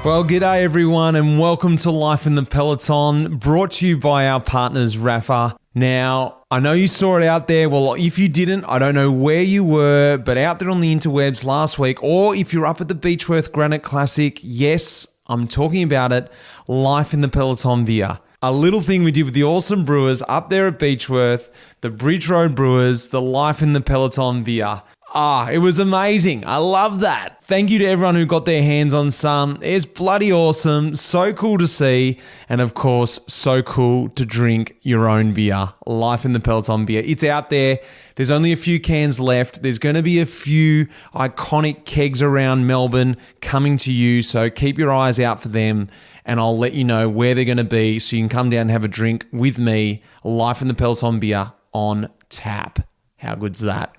Well, g'day everyone and welcome to Life in the Peloton, brought to you by our partners Rapha. Now, I know you saw it out there. Well, if you didn't, I don't know where you were, but out there on the interwebs last week, or if you're up at the Beechworth Granite Classic, yes, I'm talking about it, Life in the Peloton beer. A little thing we did with the awesome brewers up there at Beechworth, the Bridge Road Brewers, the Life in the Peloton beer. It was amazing. I love that. Thank you to everyone who got their hands on some. It's bloody awesome. So cool to see. And of course, so cool to drink your own beer. Life in the Peloton beer. It's out there. There's only a few cans left. There's going to be a few iconic kegs around Melbourne coming to you. So keep your eyes out for them. And I'll let you know where they're going to be so you can come down and have a drink with me. Life in the Peloton beer on tap. How good's that?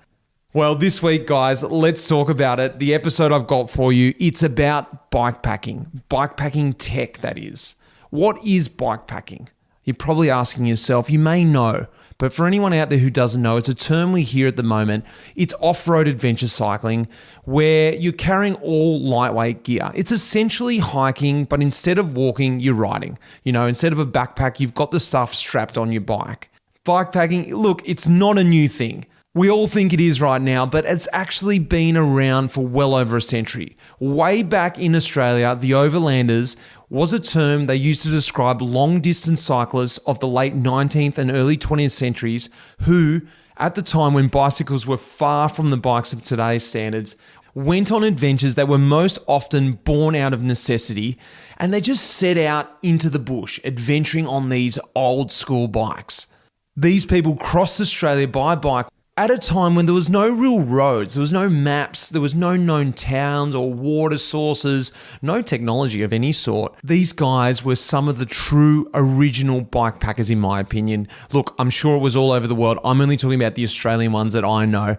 Well, this week, guys, let's talk about it. The episode I've got for you, it's about bikepacking tech, that is. What is bikepacking? You're probably asking yourself, you may know, but for anyone out there who doesn't know, it's a term we hear at the moment. It's off-road adventure cycling where you're carrying all lightweight gear. It's essentially hiking, but instead of walking, you're riding. You know, instead of a backpack, you've got the stuff strapped on your bike. Bikepacking, look, it's not a new thing. We all think it is right now, but it's actually been around for well over a century. Way back in Australia, the overlanders was a term they used to describe long-distance cyclists of the late 19th and early 20th centuries who, at the time when bicycles were far from the bikes of today's standards, went on adventures that were most often born out of necessity, and they just set out into the bush, adventuring on these old-school bikes. These people crossed Australia by bike at a time when there was no real roads, there was no maps, there was no known towns or water sources, no technology of any sort. These guys were some of the true original bikepackers in my opinion. Look, I'm sure it was all over the world. I'm only talking about the Australian ones that I know.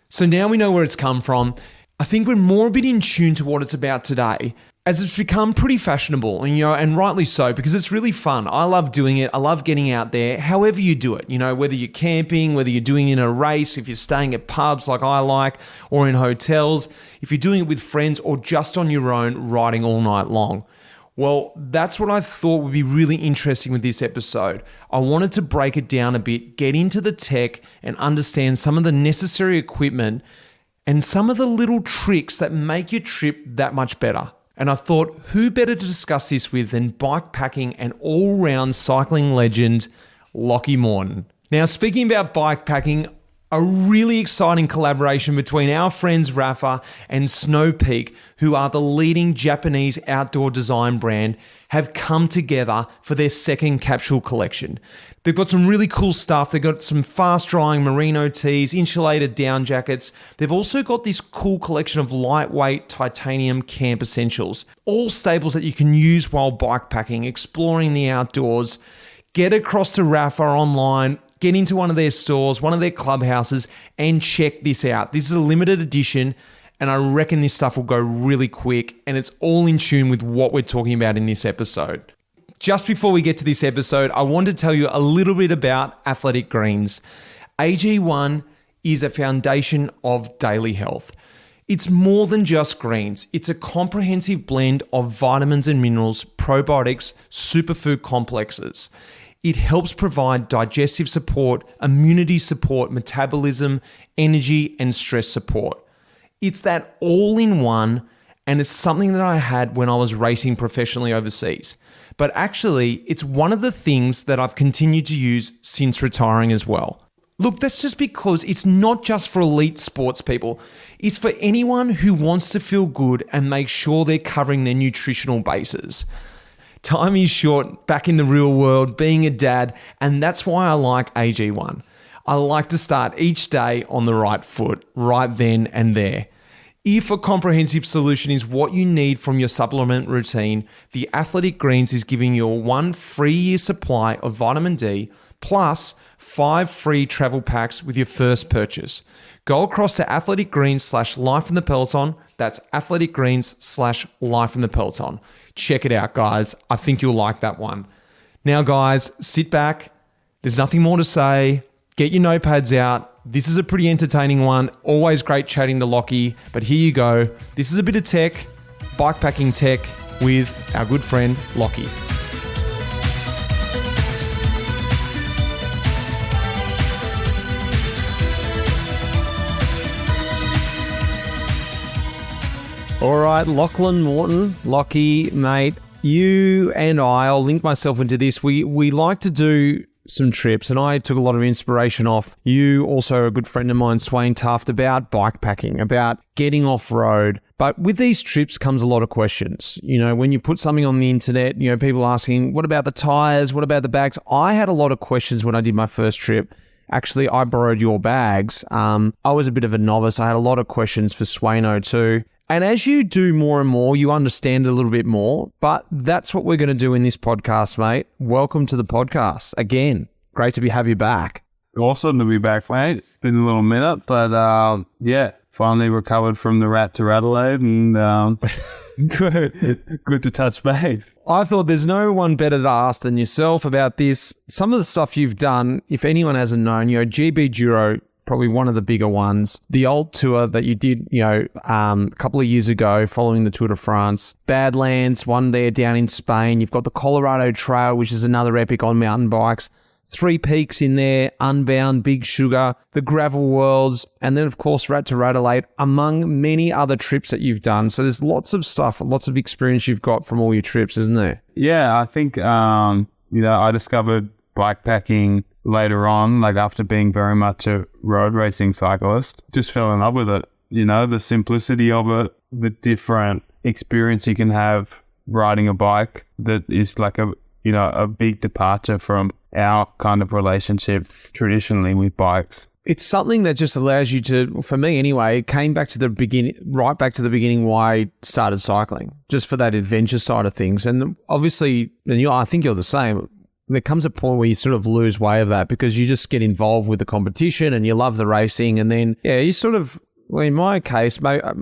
So now we know where it's come from. I think we're more a bit in tune to what it's about today, as it's become pretty fashionable, and rightly so, because it's really fun. I love doing it. I love getting out there, however you do it, whether you're camping, whether you're doing it in a race, if you're staying at pubs like I like, or in hotels, if you're doing it with friends or just on your own, riding all night long. Well, that's what I thought would be really interesting with this episode. I wanted to break it down a bit, get into the tech and understand some of the necessary equipment and some of the little tricks that make your trip that much better. And I thought, who better to discuss this with than bikepacking and all-round cycling legend, Lachlan Morton. Now, speaking about bikepacking, a really exciting collaboration between our friends Rapha and Snow Peak, who are the leading Japanese outdoor design brand, have come together for their second capsule collection. They've got some really cool stuff. They've got some fast-drying merino tees, insulated down jackets. They've also got this cool collection of lightweight titanium camp essentials, all staples that you can use while bikepacking, exploring the outdoors. Get across to Rapha online, get into one of their stores, one of their clubhouses, and check this out. This is a limited edition, and I reckon this stuff will go really quick, and it's all in tune with what we're talking about in this episode. Just before we get to this episode, I want to tell you a little bit about Athletic Greens. AG1 is a foundation of daily health. It's more than just greens. It's a comprehensive blend of vitamins and minerals, probiotics, superfood complexes. It helps provide digestive support, immunity support, metabolism, energy, and stress support. It's that all-in-one, and it's something that I had when I was racing professionally overseas. But actually, it's one of the things that I've continued to use since retiring as well. Look, that's just because it's not just for elite sports people. It's for anyone who wants to feel good and make sure they're covering their nutritional bases. Time is short back in the real world, being a dad, and that's why I like AG1. I like to start each day on the right foot, right then and there. If a comprehensive solution is what you need from your supplement routine, the Athletic Greens is giving you a 1 free year supply of vitamin D plus 5 free travel packs with your first purchase. Go across to Athletic Greens/Life in the Peloton. That's Athletic Greens/Life in the Peloton. Check it out, guys. I think you'll like that one. Now, guys, sit back. There's nothing more to say. Get your notepads out. This is a pretty entertaining one. Always great chatting to Lockie, but here you go. This is a bit of tech, bikepacking tech. with our good friend Lockie. All right, Lachlan, Morton, Lockie, mate, you and I'll link myself into this. We like to do some trips, and I took a lot of inspiration off you, also a good friend of mine, Swain Tuft, about bikepacking, about getting off-road. But with these trips comes a lot of questions. You know, when you put something on the internet, you know, people asking, what about the tires? What about the bags? I had a lot of questions when I did my first trip. Actually, I borrowed your bags. I was a bit of a novice. I had a lot of questions for Swaino too. And as you do more and more, you understand a little bit more. But that's what we're going to do in this podcast, mate. Welcome to the podcast. Again, great to have you back. Awesome to be back, mate. Been a little minute, but finally recovered from the rat to Adelaide, and good to touch base. I thought there's no one better to ask than yourself about this. Some of the stuff you've done, if anyone hasn't known, you know, GB Duro, probably one of the bigger ones. The old tour that you did, you know, a couple of years ago following the Tour de France. Badlands, one there down in Spain. You've got the Colorado Trail, which is another epic on mountain bikes. 3 Peaks in there, Unbound, Big Sugar, the Gravel Worlds, and then, of course, Rat to Adelaide, among many other trips that you've done. So there's lots of stuff, lots of experience you've got from all your trips, isn't there? Yeah, I think, I discovered bikepacking later on, like after being very much a road racing cyclist. Just fell in love with it. You know, the simplicity of it, the different experience you can have riding a bike that is like a big departure from our kind of relationship traditionally with bikes. It's something that just allows you to, for me anyway, it came back to the beginning, right back to the beginning why I started cycling, just for that adventure side of things. And obviously, and I think you're the same, there comes a point where you sort of lose way of that because you just get involved with the competition and you love the racing. And then, you sort of, well, in my case,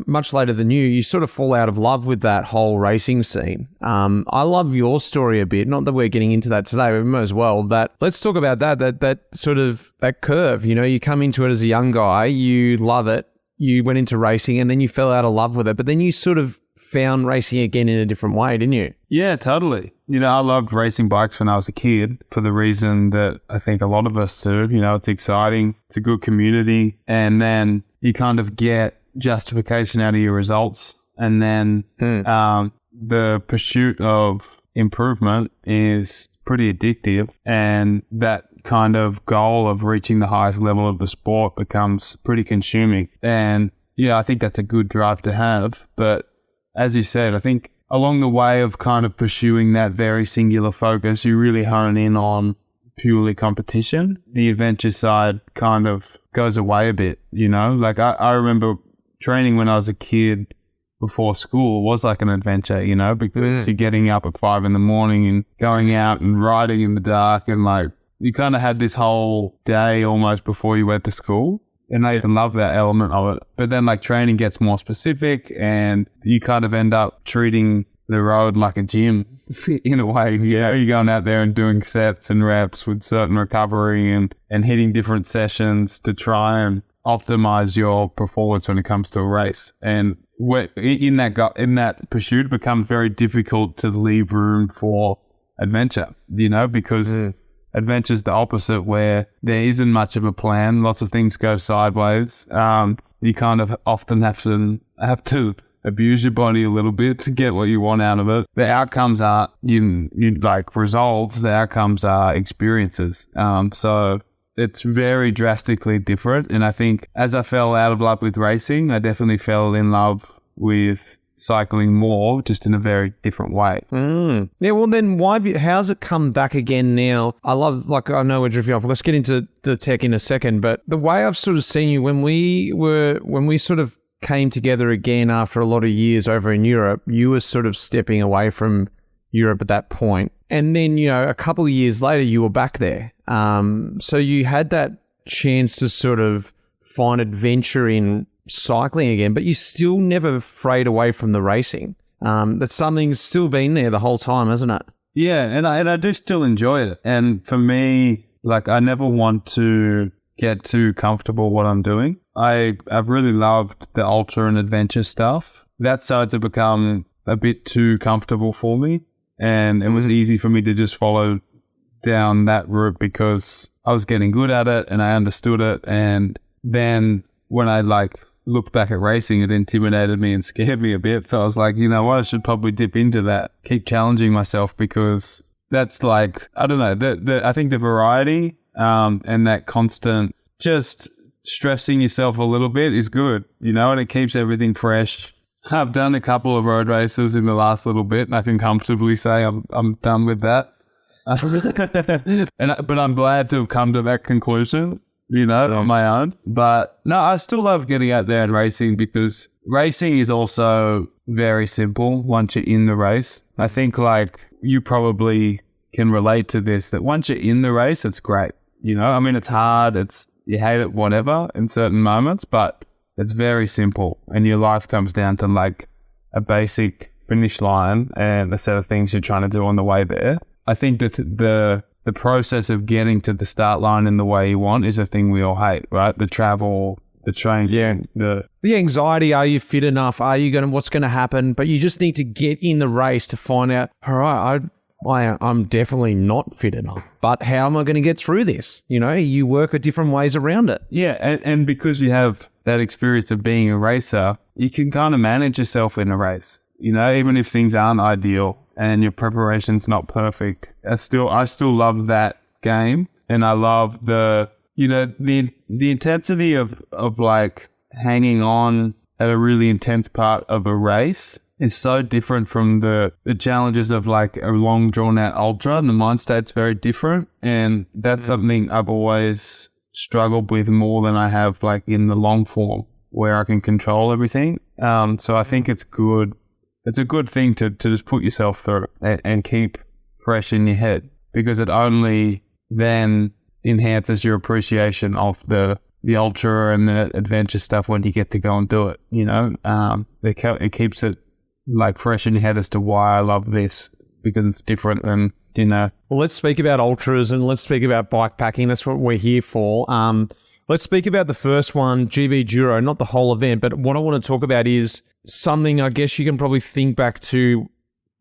much later than you sort of fall out of love with that whole racing scene. I love your story a bit. Not that we're getting into that today, we might as well. But let's talk about that sort of, that curve. You know, you come into it as a young guy, you love it, you went into racing and then you fell out of love with it. But then you sort of found racing again in a different way, didn't you? Yeah, totally. You know, I loved racing bikes when I was a kid for the reason that I think a lot of us do. You know, it's exciting, it's a good community, and then you kind of get justification out of your results. And then the pursuit of improvement is pretty addictive, and that kind of goal of reaching the highest level of the sport becomes pretty consuming. And yeah, I think that's a good drive to have. But as you said, I think along the way of kind of pursuing that very singular focus, you really hone in on purely competition. The adventure side kind of goes away a bit, you know? Like I remember training when I was a kid before school was like an adventure, you know, because you're getting up at 5 a.m. and going out and riding in the dark, and like you kind of had this whole day almost before you went to school. And I love that element of it. But then like training gets more specific and you kind of end up treating the road like a gym in a way. You know, you're going out there and doing sets and reps with certain recovery and hitting different sessions to try and optimize your performance when it comes to a race. And in that pursuit, it becomes very difficult to leave room for adventure, you know, because adventure's the opposite, where there isn't much of a plan. Lots of things go sideways. You kind of often have to abuse your body a little bit to get what you want out of it. The outcomes are you like results. The outcomes are experiences. So it's very drastically different. And I think as I fell out of love with racing, I definitely fell in love with cycling more, just in a very different way. Yeah, well then how's it come back again now? I know we're drifting off. Let's get into the tech in a second, but the way I've sort of seen you when we sort of came together again after a lot of years over in Europe, you were sort of stepping away from Europe at that point. And then, you know, a couple of years later, you were back there. So you had that chance to sort of find adventure in cycling again, but you still never frayed away from the racing. That's something's still been there the whole time, hasn't it? Yeah, and I do still enjoy it. And for me, like, I never want to get too comfortable what I'm doing. I've really loved the ultra and adventure stuff. That started to become a bit too comfortable for me. And it was easy for me to just follow down that route because I was getting good at it and I understood it. And then when I looked back at racing, it intimidated me and scared me a bit. So I was like, you know what, I should probably dip into that, keep challenging myself, because that's I don't know, I think the variety and that constant just stressing yourself a little bit is good, and it keeps everything fresh. I've done a couple of road races in the last little bit, and I can comfortably say I'm done with that. But I'm glad to have come to that conclusion, on my own. But no, I still love getting out there and racing, because racing is also very simple once you're in the race. I think you probably can relate to this, that once you're in the race, it's great. I mean, it's hard, you hate it, whatever, in certain moments, but it's very simple, and your life comes down to a basic finish line and a set of things you're trying to do on the way there. I think that the process of getting to the start line in the way you want is a thing we all hate, right? The travel, the train, the anxiety. Are you fit enough? What's going to happen? But you just need to get in the race to find out, all right, I'm definitely not fit enough, but how am I going to get through this? You work at different ways around it. Yeah. And because you have that experience of being a racer, you can kind of manage yourself in a race, even if things aren't ideal and your preparation's not perfect. I still love that game. And I love the intensity of hanging on at a really intense part of a race is so different from the challenges of a long drawn out ultra, and the mind state's very different. And that's something I've always struggled with more than I have in the long form, where I can control everything. So I think it's good. It's a good thing to just put yourself through and keep fresh in your head, because it only then enhances your appreciation of the ultra and the adventure stuff when you get to go and do it. It keeps it fresh in your head as to why I love this, because it's different than, Well, let's speak about ultras and let's speak about bike packing. That's what we're here for. Let's speak about the first one, GB Duro, not the whole event, but what I want to talk about is something I guess you can probably think back to,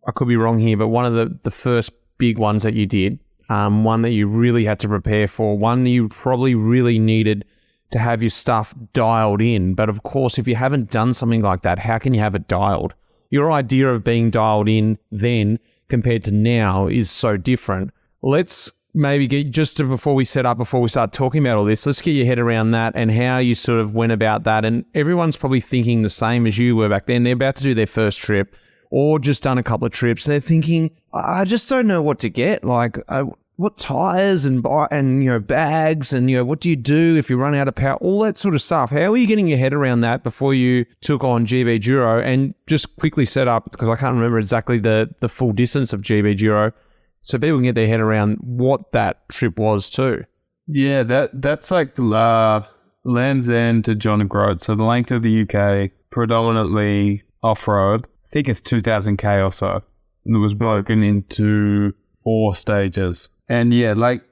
I could be wrong here, but one of the first big ones that you did, one that you really had to prepare for, one that you probably really needed to have your stuff dialed in. But of course, if you haven't done something like that, how can you have it dialed? Your idea of being dialed in then compared to now is so different. Let's maybe get before we start talking about all this, let's get your head around that and how you sort of went about that. And everyone's probably thinking the same as you were back then. They're about to do their first trip or just done a couple of trips. They're thinking, I just don't know what to get. What tires and bags and what do you do if you run out of power, all that sort of stuff. How are you getting your head around that before you took on GB Duro? And just quickly set up, because I can't remember exactly the full distance of GB Duro, so people can get their head around what that trip was too. Yeah, that's Land's End to John O'Groat. So the length of the UK, predominantly off-road. I think it's 2,000k or so. And it was broken into 4 stages. And yeah, like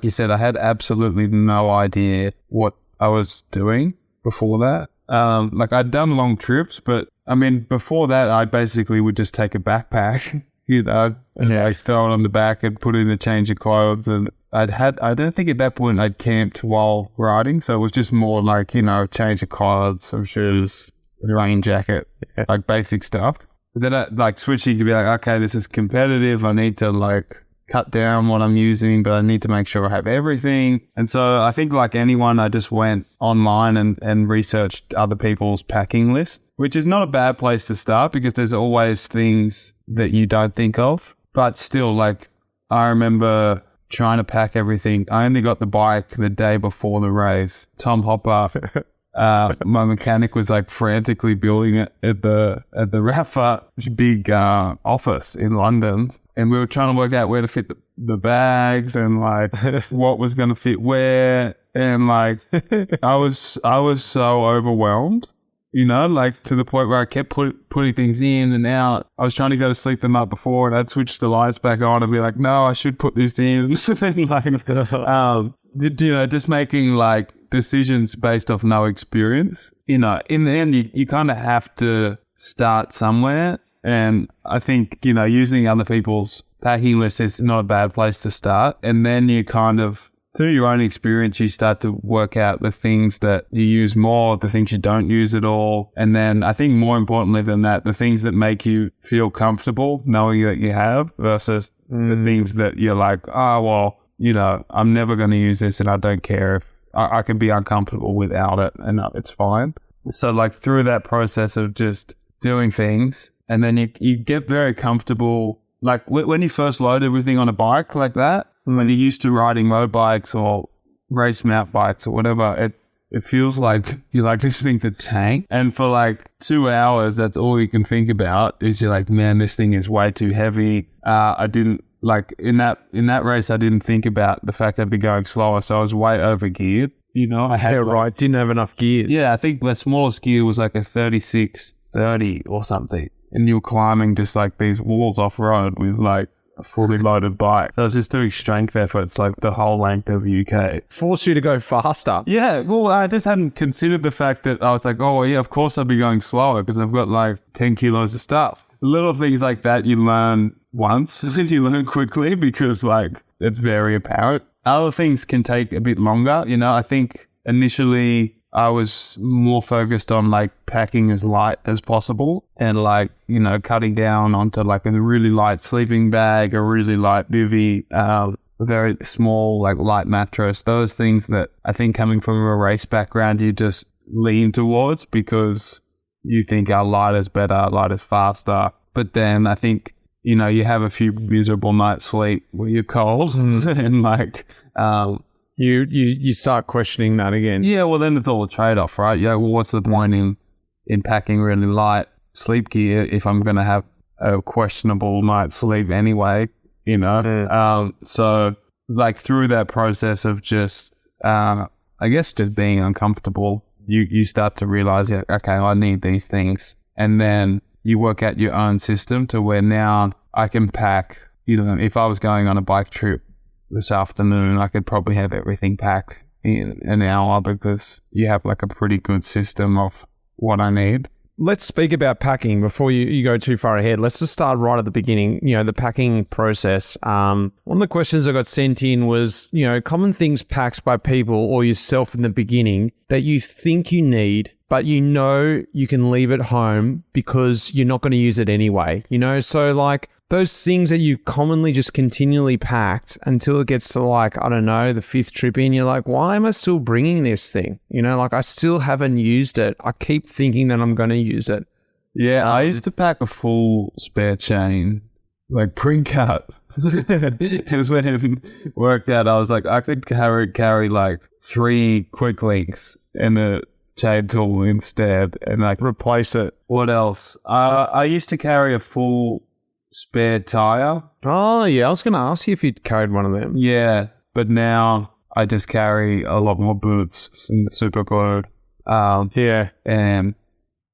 you said, I had absolutely no idea what I was doing before that. I'd done long trips, but I mean, before that, I basically would just take a backpack, and throw it on the back and put in a change of clothes. And I don't think at that point I'd camped while riding. So it was just more change of clothes, some shoes, a rain jacket, basic stuff. But then I switching to be okay, this is competitive. I need to cut down what I'm using, but I need to make sure I have everything. And so I think like anyone, I just went online and researched other people's packing lists, which is not a bad place to start because there's always things that you don't think of. But still, I remember trying to pack everything. I only got the bike the day before the race. Tom Hopper, my mechanic, was frantically building it at the Rapha big office in London. And we were trying to work out where to fit the bags and what was going to fit where. And I was so overwhelmed, to the point where I kept putting things in and out. I was trying to go to sleep the night before and I'd switch the lights back on and be no, I should put this in. Just making decisions based off no experience. In the end, you kind of have to start somewhere. And I think, using other people's packing list is not a bad place to start. And then you kind of, through your own experience, you start to work out the things that you use more, the things you don't use at all. And then I think more importantly than that, the things that make you feel comfortable knowing that you have versus the things that you're like, I'm never going to use this and I don't care if I can be uncomfortable without it and it's fine. So like through that process of just doing things, and then you get very comfortable. Like when you first load everything on a bike like that, when you're used to riding road bikes or race mount bikes or whatever, it feels like you're like, this thing's a tank. And for like 2 hours, that's all you can think about is you're like, man, this thing is way too heavy. I didn't like in that race, I didn't think about the fact I'd be going slower. So I was way over geared. I had didn't have enough gears. Yeah, I think the smallest gear was like a 36-30 or something. And you were climbing just like these walls off road with like a fully loaded bike. So I was just doing strength efforts like the whole length of the UK. Forced you to go faster. Yeah, well, I just hadn't considered the fact that I was like, oh, yeah, of course I'll be going slower because I've got like 10 kilos of stuff. Little things like that you learn once and then you learn quickly because like it's very apparent. Other things can take a bit longer. I think initially I was more focused on like packing as light as possible and like, cutting down onto like a really light sleeping bag, a really light bivvy, a very small like light mattress. Those things that I think coming from a race background, you just lean towards because you think light is better, light is faster. But then I think, you have a few miserable nights sleep where you're cold and like, You start questioning that again. Yeah, well, then it's all a trade-off, right? Yeah, well, what's the point in packing really light sleep gear if I'm going to have a questionable night's sleep anyway, So, like, through that process of just, I guess just being uncomfortable, you start to realize, yeah, okay, I need these things. And then you work out your own system to where now I can pack, if I was going on a bike trip this afternoon, I could probably have everything packed in an hour because you have like a pretty good system of what I need. Let's speak about packing before you go too far ahead. Let's just start right at the beginning, the packing process. One of the questions I got sent in was, common things packed by people or yourself in the beginning that you think you need, but you can leave at home because you're not going to use it anyway. So like those things that you commonly just continually packed until it gets to like, I don't know, the 5th trip in, you're like, why am I still bringing this thing? Like I still haven't used it. I keep thinking that I'm going to use it. Yeah, I used to pack a full spare chain, like pre-cut. It was when it worked out. I was like, I could carry like 3 quick links and a chain tool instead and like replace it. What else? I used to carry a full spare tire. Oh yeah, I was going to ask you if you'd carried one of them. Yeah, but now I just carry a lot more boots and super glue. And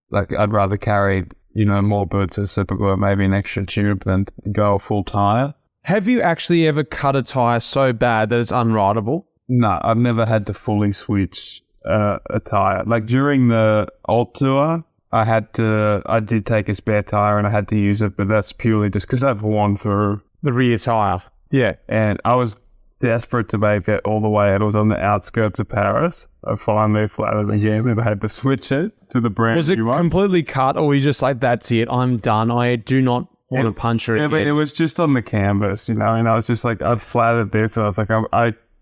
like I'd rather carry more boots and super glue, maybe an extra tube than go a full tire. Have you actually ever cut a tire so bad that it's unrideable? No, I've never had to fully switch a tire. Like during the Alt Tour, I did take a spare tire and I had to use it, but that's purely just because I've worn through the rear tire. Yeah, and I was desperate to make it all the way. It was on the outskirts of Paris. I finally flattered again and I had to switch it to the brand. Was it completely cut or were you just like, that's it, I'm done, I do not want to puncture it? Yeah, but it was just on the canvas, and I was just like, I've flattered this, and I was like,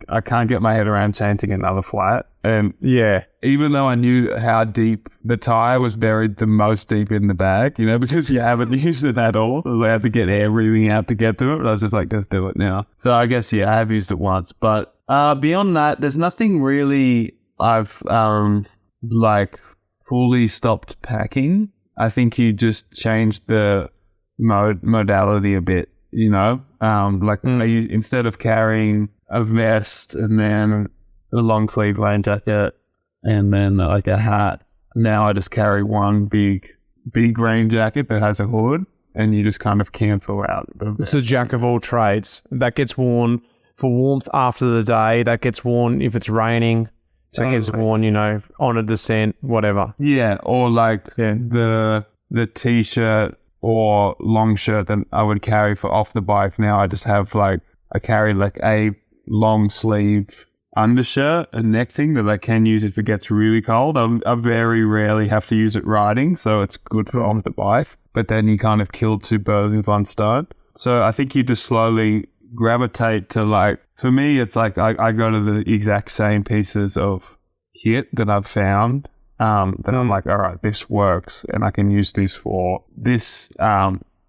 I can't get my head around changing another flat. And yeah, even though I knew how deep the tire was buried the most deep in the bag, because you haven't used it at all. I had to get air breathing out to get to it. But I was just like, just do it now. So I guess, I have used it once. But beyond that, there's nothing really I've like fully stopped packing. I think you just changed the modality a bit, instead of carrying a vest and then a long sleeve rain jacket and then like a hat, now I just carry one big rain jacket that has a hood and you just kind of cancel out. It's a jack of all trades. That gets worn for warmth after the day. That gets worn if it's raining. That gets worn, on a descent, whatever. Yeah, or like the t-shirt or long shirt that I would carry for off the bike. Now I just have I carry like a long sleeve undershirt and neck thing that I can use if it gets really cold. I very rarely have to use it riding, so it's good for off the bike. But then you kind of kill two birds with one stone. So I think you just slowly gravitate to for me, it's like I go to the exact same pieces of kit that I've found. Then I'm like, all right, this works, and I can use this for this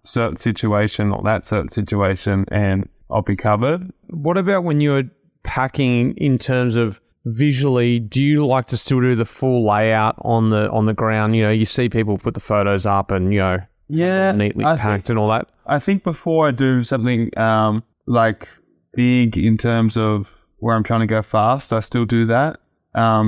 certain situation or that certain situation, and I'll be covered. What about when you're packing in terms of visually? Do you like to still do the full layout on the ground? You see people put the photos up and neatly packed and all that. I think before I do something big in terms of where I'm trying to go fast, I still do that.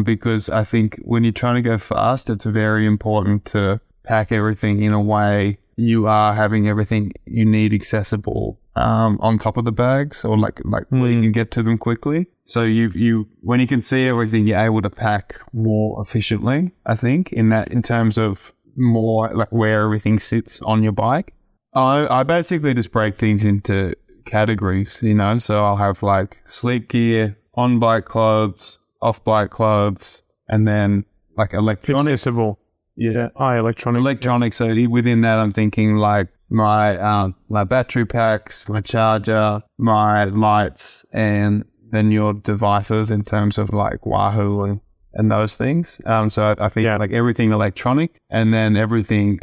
Because I think when you're trying to go fast, it's very important to pack everything in a way you are having everything you need accessible on top of the bags, or where you can get to them quickly. So you when you can see everything, you're able to pack more efficiently, I think, in terms of more where everything sits on your bike. I basically just break things into categories, so I'll have sleep gear, on bike clothes, off bike clothes, and then electronics. Accessible. Yeah. Electronics. So within that, I'm thinking my battery packs, my charger, my lights, and then your devices in terms of Wahoo and those things. So I think everything electronic, and then everything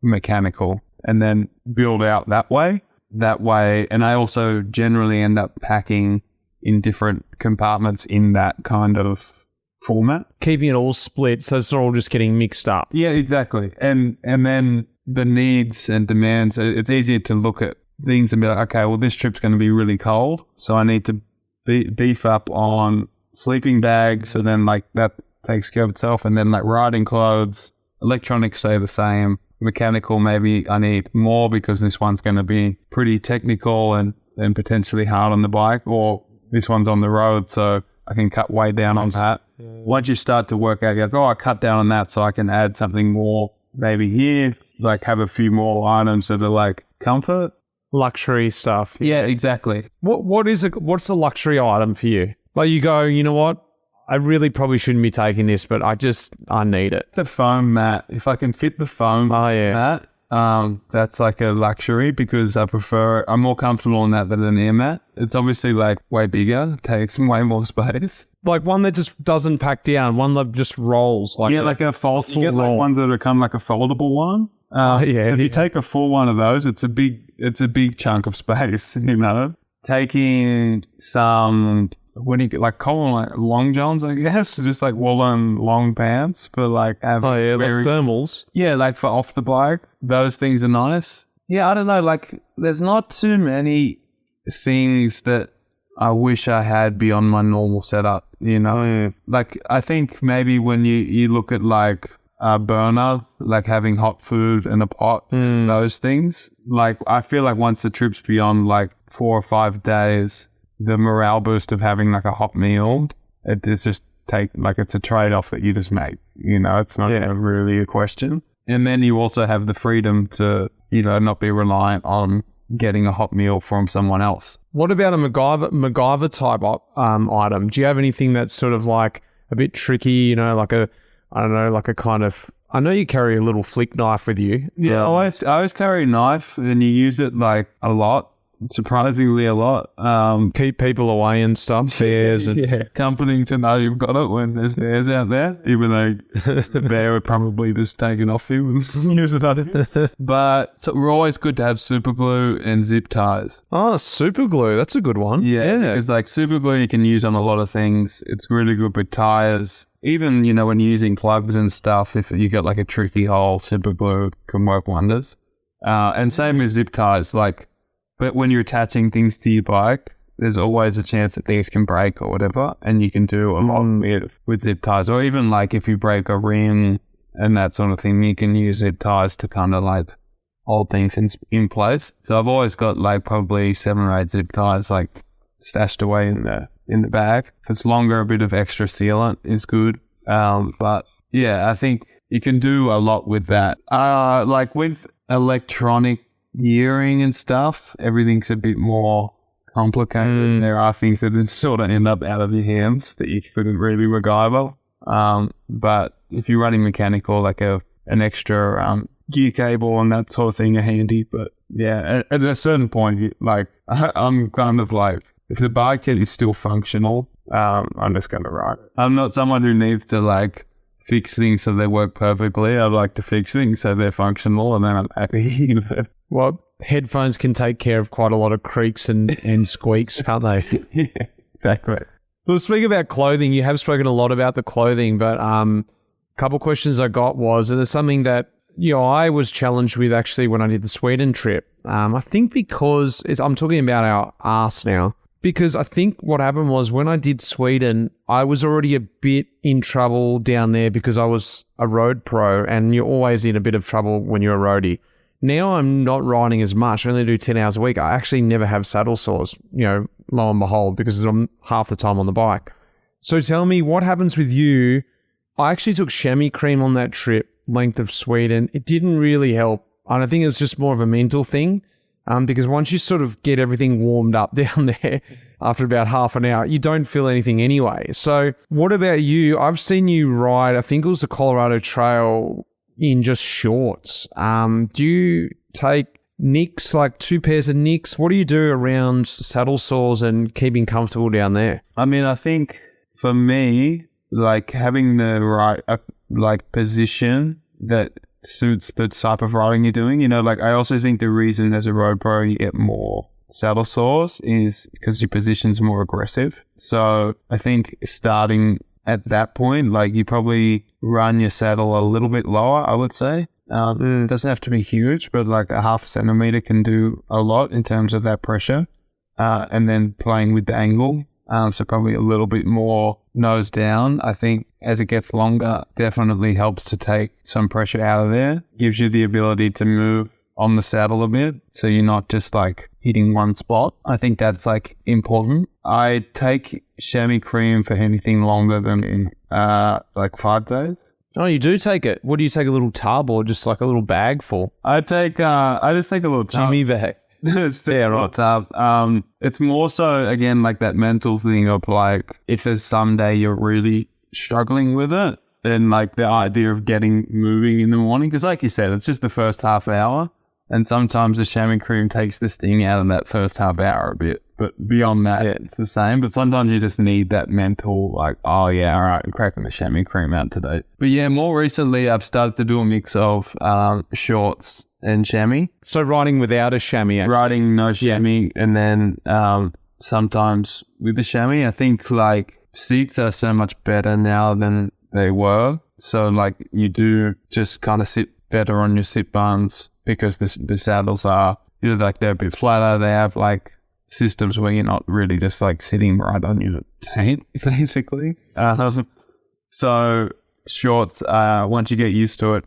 mechanical, and then build out that way. And I also generally end up packing in different compartments in that kind of format. Keeping it all split so it's not all just getting mixed up. Yeah, exactly. And then the needs and demands, it's easier to look at things and be like, okay, well, this trip's going to be really cold, so I need to beef up on sleeping bags, so then that takes care of itself. And then riding clothes, electronics stay the same. Mechanical, maybe I need more because this one's going to be pretty technical and potentially hard on the bike, or this one's on the road, so I can cut way down on that. Yeah. Once you start to work out, you go, I cut down on that, so I can add something more maybe here, have a few more items that are comfort. Luxury stuff. Yeah, exactly. What's a luxury item for you? You go, you know what? I really probably shouldn't be taking this, but I need it. The foam mat. If I can fit the foam mat, that's a luxury because I'm more comfortable in that than an air mat. It's obviously way bigger, takes way more space. One that just doesn't pack down, one that just rolls. A foldable. You get ones that are kind of a foldable one. So if you take a full one of those, it's a big chunk of space. Taking some. When you get common long johns, I guess, just woolen long pants for thermals. Yeah, for off the bike, those things are nice. Yeah, I don't know, there's not too many things that I wish I had beyond my normal setup, I think maybe when you look at a burner, having hot food and a pot, those things, I feel once the trip's beyond 4 or 5 days, the morale boost of having a hot meal, it's just it's a trade-off that you just make, it's not really a question. And then you also have the freedom to, not be reliant on getting a hot meal from someone else. What about a MacGyver type item? Do you have anything that's sort of a bit tricky, a kind of, I know you carry a little flick knife with you. Yeah, I always carry a knife, and you use it a lot. Surprisingly a lot. Keep people away and stuff, bears. And comforting to know you've got it when there's bears out there, even though the bear would probably just take it off you and use it on him. But we're always good to have super glue and zip ties. Oh, super glue, that's a good one. Yeah. It's super glue you can use on a lot of things. It's really good with tires. Even, when you're using plugs and stuff, if you get a tricky hole, super glue can work wonders. And same with zip ties, but when you're attaching things to your bike, there's always a chance that things can break or whatever, and you can do a lot with zip ties. Or even if you break a rim and that sort of thing, you can use zip ties to kind of hold things in place. So I've always got probably 7 or 8 zip ties stashed away in the bag. If it's longer, a bit of extra sealant is good. But yeah, I think you can do a lot with that. electronic gearing and stuff, everything's a bit more complicated. There are things that just sort of end up out of your hands that you couldn't really MacGyver. But if you're running mechanical, like an extra gear cable and that sort of thing are handy. But yeah, at a certain point, like I'm kind of like, if the bike is still functional, I'm just going to ride it. I'm not someone who needs to like fix things so they work perfectly. I like to fix things so they're functional, and then I'm happy. Well, headphones can take care of quite a lot of creaks and squeaks, can't they? Yeah, exactly. Well, speaking about clothing, you have spoken a lot about the clothing, but a couple of questions I got was, and it's something that I was challenged with actually when I did the Sweden trip. I think because I'm talking about our arse now. Because I think what happened was when I did Sweden, I was already a bit in trouble down there because I was a road pro, and you're always in a bit of trouble when you're a roadie. Now I'm not riding as much. I only do 10 hours a week. I actually never have saddle sores, lo and behold, because I'm half the time on the bike. So tell me, what happens with you? I actually took chamois cream on that trip, length of Sweden. It didn't really help. And I think it was just more of a mental thing. Because once you sort of get everything warmed up down there after about half an hour, you don't feel anything anyway. So what about you? I've seen you ride, I think it was the Colorado Trail in just shorts. Do you take nicks, like 2 pairs of nicks? What do you do around saddle sores and keeping comfortable down there? I mean, I think for me, like having the right position that suits the type of riding you're doing. Like I also think the reason as a road pro you get more saddle sores is because your position's more aggressive. So I think starting at that point, like you probably run your saddle a little bit lower, I would say. It doesn't have to be huge, but like a half centimeter can do a lot in terms of that pressure. And then playing with the angle. So probably a little bit more nose down. I think as it gets longer, definitely helps to take some pressure out of there. Gives you the ability to move on the saddle a bit, so you're not just like hitting one spot. I think that's like important. I take chamois cream for anything longer than like 5 days. Oh, you do take it? What do you take, a little tub or just like a little bag for? I just take a little tub. Jimmy bag. It's more so again like that mental thing of like if there's some day you're really struggling with it, then like the idea of getting moving in the morning, because like you said, it's just the first half hour, and sometimes the chamois cream takes the sting out of that first half hour a bit, but beyond that it's the same. But sometimes you just need that mental like, oh yeah, all right, I'm cracking the chamois cream out today. But yeah, more recently I've started to do a mix of shorts and chamois. So riding without a chamois, actually. Riding no chamois, and then sometimes with the chamois. I think like seats are so much better now than they were. So like you do just kind of sit better on your sit bones because the saddles are, like they're a bit flatter. They have like systems where you're not really just like sitting right on your taint, basically. So shorts, once you get used to it,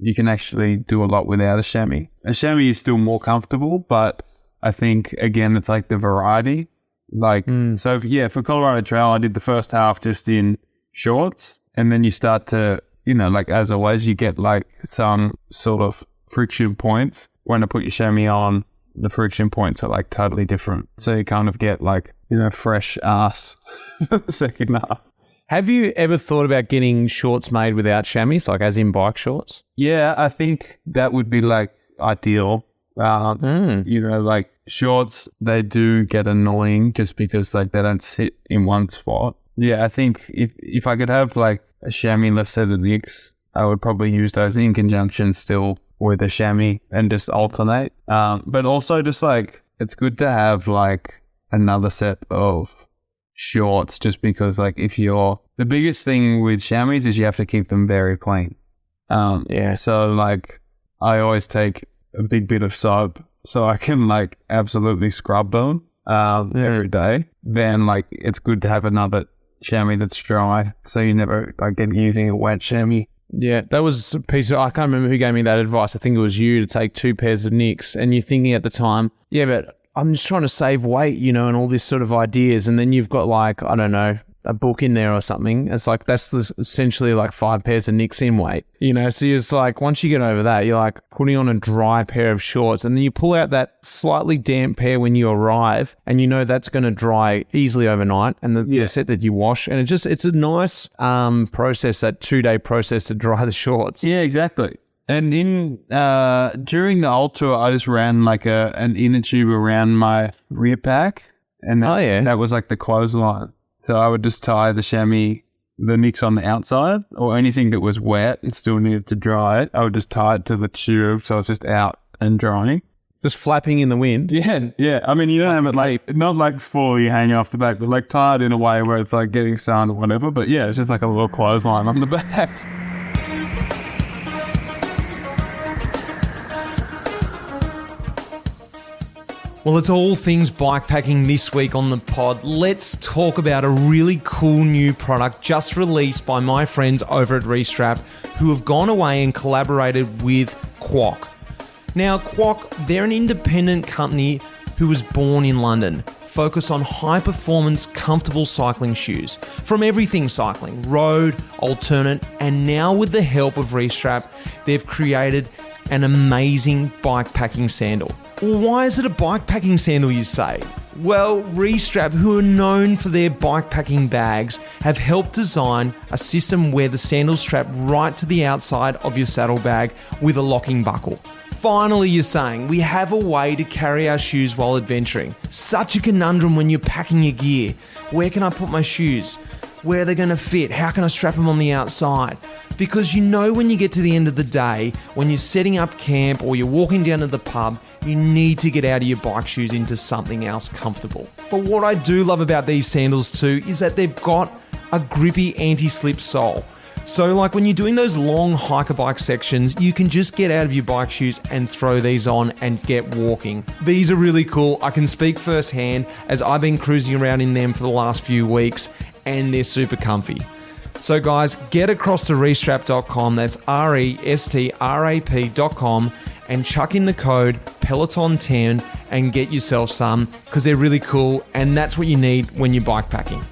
you can actually do a lot without a chamois. A chamois is still more comfortable, but I think, again, it's like the variety. Like, so yeah, for Colorado Trail, I did the first half just in shorts, and then you start to, like as always, you get like some sort of friction points. When I put your chamois on, the friction points are like totally different. So you kind of get like, fresh ass for the second half. Have you ever thought about getting shorts made without chamois, like as in bike shorts? Yeah, I think that would be like ideal. Like shorts, they do get annoying just because like they don't sit in one spot. Yeah, I think if I could have like a chamois left set of nicks, I would probably use those in conjunction still with a chamois and just alternate. But also just like, it's good to have like another set of shorts, just because like the biggest thing with chamois is you have to keep them very clean. So like I always take a big bit of soap so I can like absolutely scrub them every day. Then like it's good to have another chamois that's dry, so you never like get using a wet chamois. Yeah, that was a piece of, I can't remember who gave me that advice. I think it was you, to take 2 pairs of nicks, and you're thinking at the time, yeah, but I'm just trying to save weight, and all this sort of ideas. And then you've got like, I don't know, a book in there or something. It's like that's essentially like 5 pairs of Nicks in weight, you know. So it's like once you get over that, you're like putting on a dry pair of shorts, and then you pull out that slightly damp pair when you arrive, and you know that's going to dry easily overnight, and the set that you wash, and it's a nice process, that 2-day process to dry the shorts. Yeah, exactly. And during the old tour, I just ran like an inner tube around my rear pack. And that was like the clothesline. So I would just tie the Nicks on the outside, or anything that was wet and still needed to dry it. I would just tie it to the tube, so it's just out and drying. Just flapping in the wind. Yeah. I mean, you don't have it like, not like fully hanging off the back, but like tied in a way where it's like getting sun or whatever. But yeah, it's just like a little clothesline on the back. Well, it's all things bikepacking this week on the pod. Let's talk about a really cool new product just released by my friends over at Restrap, who have gone away and collaborated with Quok. Now, Quok, they're an independent company who was born in London, focus on high-performance, comfortable cycling shoes. From everything cycling, road, alternate, and now with the help of Restrap, they've created an amazing bikepacking sandal. Well, why is it a bikepacking sandal, you say? Well, Restrap, who are known for their bikepacking bags, have helped design a system where the sandals strap right to the outside of your saddlebag with a locking buckle. Finally, you're saying, we have a way to carry our shoes while adventuring. Such a conundrum when you're packing your gear. Where can I put my shoes? Where are they going to fit? How can I strap them on the outside? Because you know when you get to the end of the day, when you're setting up camp or you're walking down to the pub, you need to get out of your bike shoes into something else comfortable. But what I do love about these sandals too is that they've got a grippy anti-slip sole. So like when you're doing those long hiker bike sections, you can just get out of your bike shoes and throw these on and get walking. These are really cool. I can speak firsthand as I've been cruising around in them for the last few weeks, and they're super comfy. So guys, get across to restrap.com, that's restrap.com, and chuck in the code Peloton10 and get yourself some, because they're really cool, and that's what you need when you're bikepacking.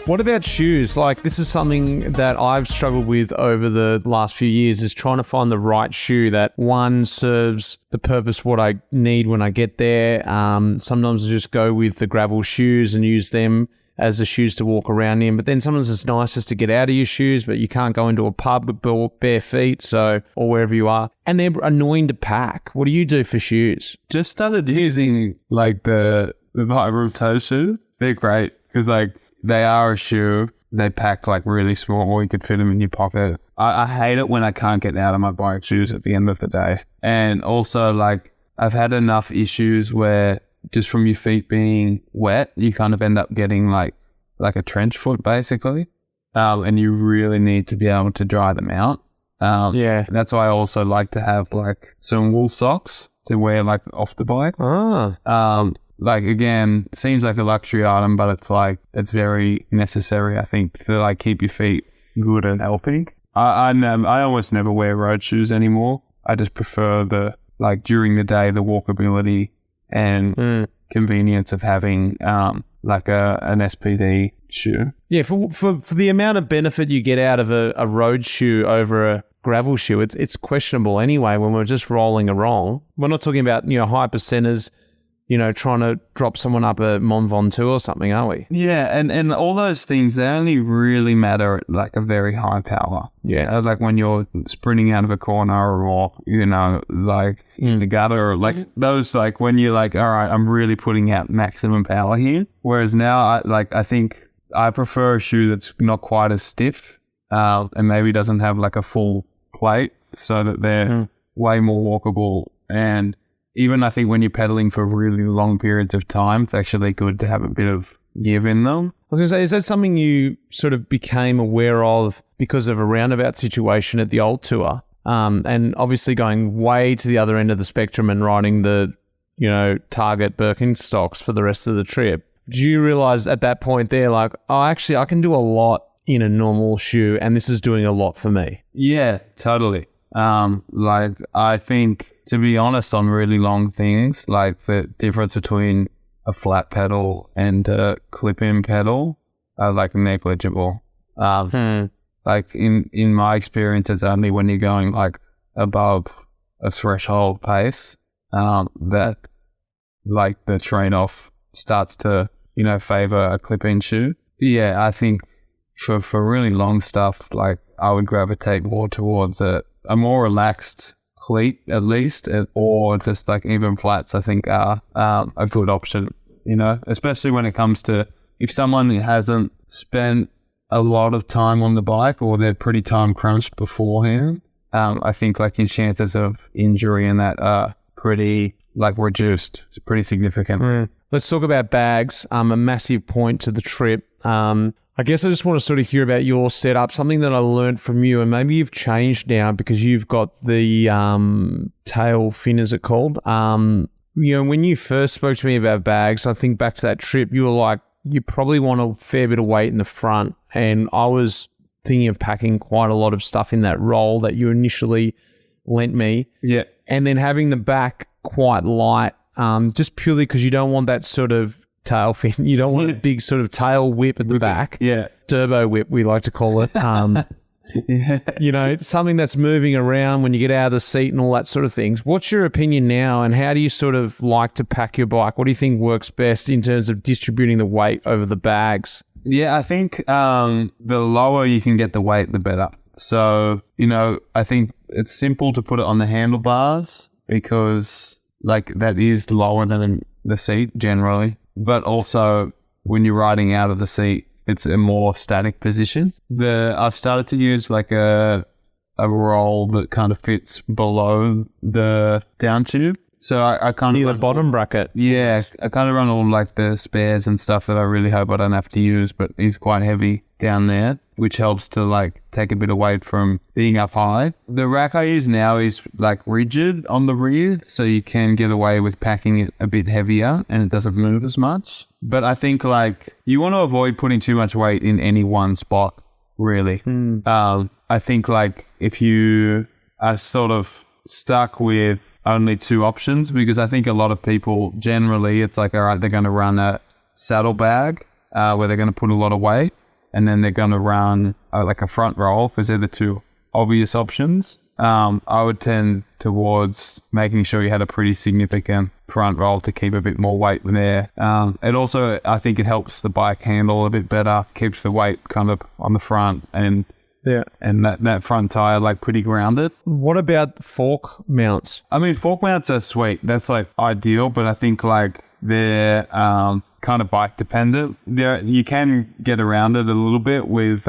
What about shoes? Like, this is something that I've struggled with over the last few years, is trying to find the right shoe that, one, serves the purpose what I need when I get there. Sometimes I just go with the gravel shoes and use them as the shoes to walk around in. But then sometimes it's nice just to get out of your shoes, but you can't go into a pub with bare feet, or wherever you are. And they're annoying to pack. What do you do for shoes? Just started using like the Vibram toe shoes. They're great because like they are a shoe. They pack like really small, or you could fit them in your pocket. I hate it when I can't get out of my bike shoes at the end of the day. And also like I've had enough issues where just from your feet being wet, you kind of end up getting like a trench foot basically. And you really need to be able to dry them out. That's why I also like to have like some wool socks to wear like off the bike. Like again, it seems like a luxury item, but it's very necessary, I think, to like keep your feet good and healthy. I almost never wear road shoes anymore. I just prefer during the day, the walkability and convenience of having like an SPD shoe. Yeah, for the amount of benefit you get out of a road shoe over a gravel shoe, it's questionable anyway when we're just rolling along. We're not talking about, high percenters, trying to drop someone up a Mont Ventoux or something, are we? Yeah, and all those things, they only really matter at like a very high power. Yeah. Like when you're sprinting out of a corner or, like in the gutter or like those, like when you're like, all right, I'm really putting out maximum power here. Whereas now, I think I prefer a shoe that's not quite as stiff and maybe doesn't have like a full plate so that they're way more walkable. And even I think when you're pedaling for really long periods of time, it's actually good to have a bit of give in them. I was going to say, is that something you sort of became aware of because of a roundabout situation at the old tour? And obviously going way to the other end of the spectrum and riding the, Target Birkenstocks for the rest of the trip. Did you realize at that point there, like, oh, actually, I can do a lot in a normal shoe and this is doing a lot for me? Yeah, totally. I think, to be honest, on really long things, like the difference between a flat pedal and a clip-in pedal are like negligible. Like in my experience, it's only when you're going like above a threshold pace that like the trade-off starts to, favor a clip-in shoe. Yeah, I think for really long stuff, like I would gravitate more towards a more relaxed cleat at least, or just like even flats I think are a good option, especially when it comes to if someone hasn't spent a lot of time on the bike or they're pretty time crunched beforehand. I think like your chances of injury and that are pretty like reduced. It's pretty significant. Let's talk about bags. A massive point to the trip. I guess I just want to sort of hear about your setup, something that I learned from you, and maybe you've changed now because you've got the tail fin, is it called? When you first spoke to me about bags, I think back to that trip, you were like, you probably want a fair bit of weight in the front, and I was thinking of packing quite a lot of stuff in that roll that you initially lent me. Yeah. And then having the back quite light, just purely because you don't want that sort of tail fin. You don't want a big sort of tail whip at the back. Yeah. Turbo whip, we like to call it. Something that's moving around when you get out of the seat and all that sort of things. What's your opinion now, and how do you sort of like to pack your bike? What do you think works best in terms of distributing the weight over the bags? Yeah, I think the lower you can get the weight, the better. So, I think it's simple to put it on the handlebars because like that is lower than the seat generally. But also when you're riding out of the seat, it's a more static position. I've started to use like a roll that kind of fits below the down tube. So I kind of the bottom bracket. Yeah, I kind of run all like the spares and stuff that I really hope I don't have to use, but it's quite heavy down there, which helps to like take a bit of weight from being up high. The rack I use now is like rigid on the rear, so you can get away with packing it a bit heavier and it doesn't move as much. But I think like you want to avoid putting too much weight in any one spot, really. I think like if you are sort of stuck with only two options, because I think a lot of people generally it's like, all right, they're going to run a saddlebag where they're going to put a lot of weight, and then they're going to run like a front roll because they're the two obvious options. I would tend towards making sure you had a pretty significant front roll to keep a bit more weight there. It also, I think it helps the bike handle a bit better, keeps the weight kind of on the front and that front tire like pretty grounded. What about fork mounts? I mean, fork mounts are sweet. That's like ideal, but I think like they're kind of bike dependent. You can get around it a little bit with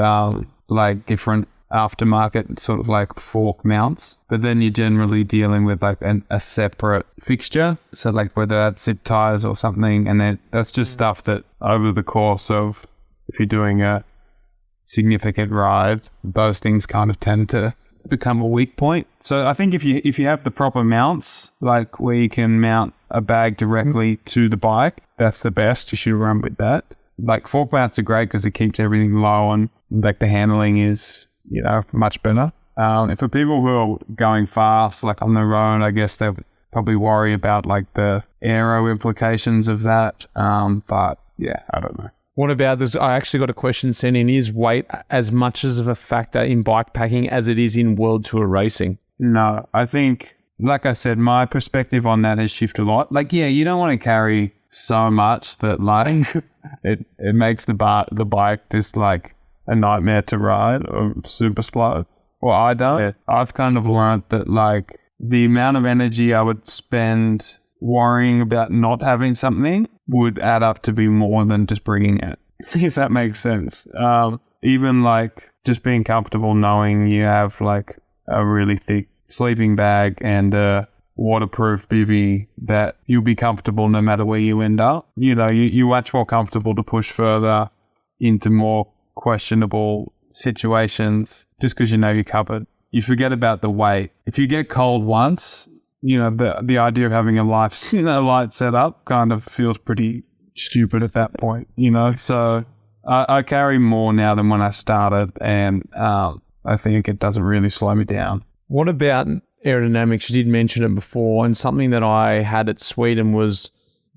like different aftermarket sort of like fork mounts, but then you're generally dealing with like a separate fixture. So like whether that's zip ties or something, and then that's just stuff that over the course of, if you're doing a significant ride, those things kind of tend to become a weak point. So I think if you have the proper mounts, like where you can mount a bag directly to the bike, that's the best. You should run with that. Like fork mounts are great because it keeps everything low and like the handling is, much better. And for people who are going fast, like on their own, I guess they'll probably worry about like the aero implications of that. But yeah, I don't know. What about this? I actually got a question sent in. Is weight as much of a factor in bike packing as it is in World Tour racing? No, I think, like I said, my perspective on that has shifted a lot. Like, yeah, you don't want to carry so much that like it makes the bike just like a nightmare to ride or super slow. Well, I don't. Yeah. I've kind of learned that like the amount of energy I would spend worrying about not having something would add up to be more than just bringing it, if that makes sense. Even like just being comfortable knowing you have like a really thick sleeping bag and a waterproof bivvy that you'll be comfortable no matter where you end up. You're much more comfortable to push further into more questionable situations just because you're covered. You forget about the weight. If you get cold once, the idea of having a light setup kind of feels pretty stupid at that point, So I carry more now than when I started, and I think it doesn't really slow me down. What about aerodynamics? You did mention it before, and something that I had at Sweden was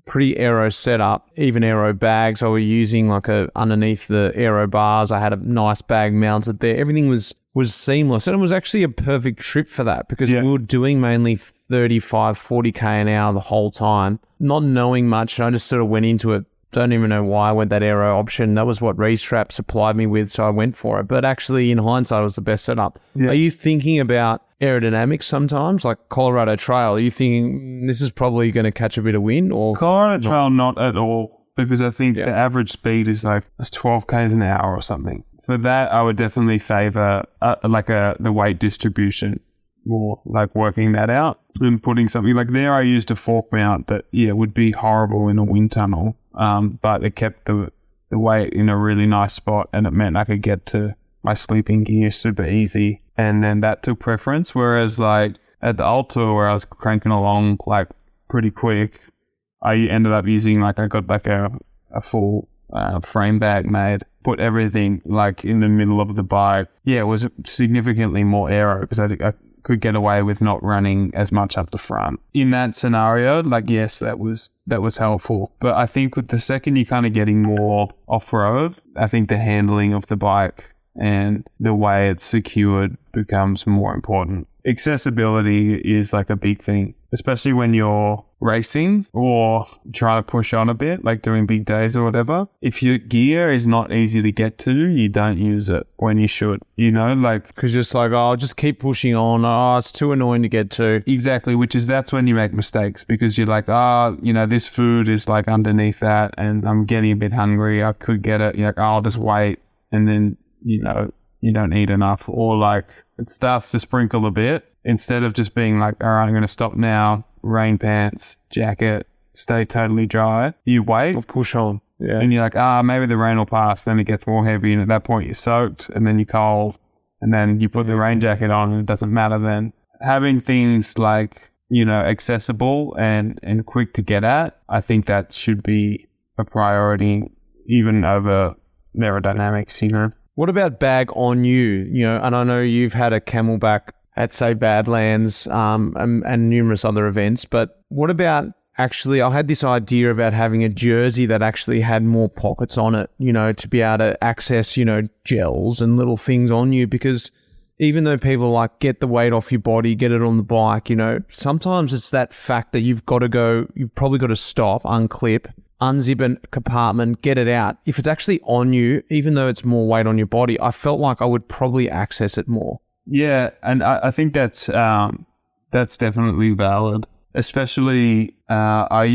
pretty aero setup, even aero bags. I was using like underneath the aero bars. I had a nice bag mounted there. Everything was seamless. And it was actually a perfect trip for that because we were doing mainly 35, 40K an hour the whole time, not knowing much. And I just sort of went into it. Don't even know why I went that aero option. That was what Restrap supplied me with, so I went for it. But actually, in hindsight, it was the best setup. Yeah. Are you thinking about aerodynamics sometimes, like Colorado Trail? Are you thinking this is probably going to catch a bit of wind? Or Colorado Trail, not at all, because I think the average speed is like 12 k's an hour or something. For that, I would definitely favor the weight distribution, more like working that out and putting something like there. I used a fork mount that would be horrible in a wind tunnel. But it kept the weight in a really nice spot, and it meant I could get to my sleeping gear super easy. And then that took preference. Whereas like at the Ultra, where I was cranking along like pretty quick, I ended up using I got like a full frame bag made, put everything like in the middle of the bike. Yeah, it was significantly more aero because I could get away with not running as much up the front. In that scenario, yes, that was helpful. But I think with the second you're kind of getting more off-road, I think the handling of the bike and the way it's secured becomes more important. Accessibility is like a big thing, especially when you're racing or trying to push on a bit, like doing big days or whatever. If your gear is not easy to get to, you don't use it when you should, because you're just like, I'll just keep pushing on. Oh, it's too annoying to get to. Exactly, that's when you make mistakes, because you're like, this food is like underneath that and I'm getting a bit hungry. I could get it. You're like, I'll just wait. And then, you don't eat enough, or it starts to sprinkle a bit. Instead of just being like, all right, I'm going to stop now, rain pants, jacket, stay totally dry, you wait. Or push on. Yeah. And you're like, maybe the rain will pass. Then it gets more heavy, and at that point you're soaked, and then you're cold, and then you put the rain jacket on, and it doesn't matter then. Having things accessible and quick to get at, I think that should be a priority, even over aerodynamics, What about bag on you? And I know you've had a Camelback at, say, Badlands and numerous other events, but what about actually, I had this idea about having a jersey that actually had more pockets on it, to be able to access, gels and little things on you, because even though people get the weight off your body, get it on the bike, sometimes it's that fact that you've probably got to stop, unclip, unzip a compartment, get it out. If it's actually on you, even though it's more weight on your body, I felt like I would probably access it more. Yeah, and I think that's definitely valid. Especially, I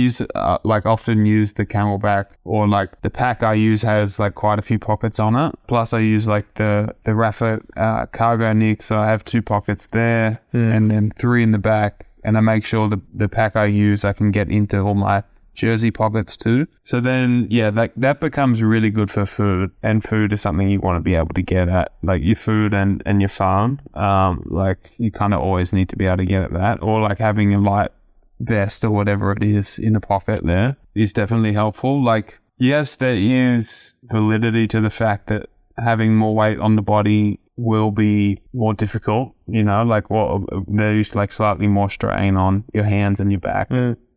often use the Camelback, or the pack I use has quite a few pockets on it. Plus, I use the Rapha cargo nick, so I have 2 pockets there, and then 3 in the back. And I make sure the pack I use, I can get into all my jersey pockets too. So then, that becomes really good for food, and food is something you want to be able to get at, your food and your phone. You kind of always need to be able to get at that, or having a light vest or whatever it is in the pocket there is definitely helpful. Yes, there is validity to the fact that having more weight on the body will be more difficult, there's slightly more strain on your hands and your back,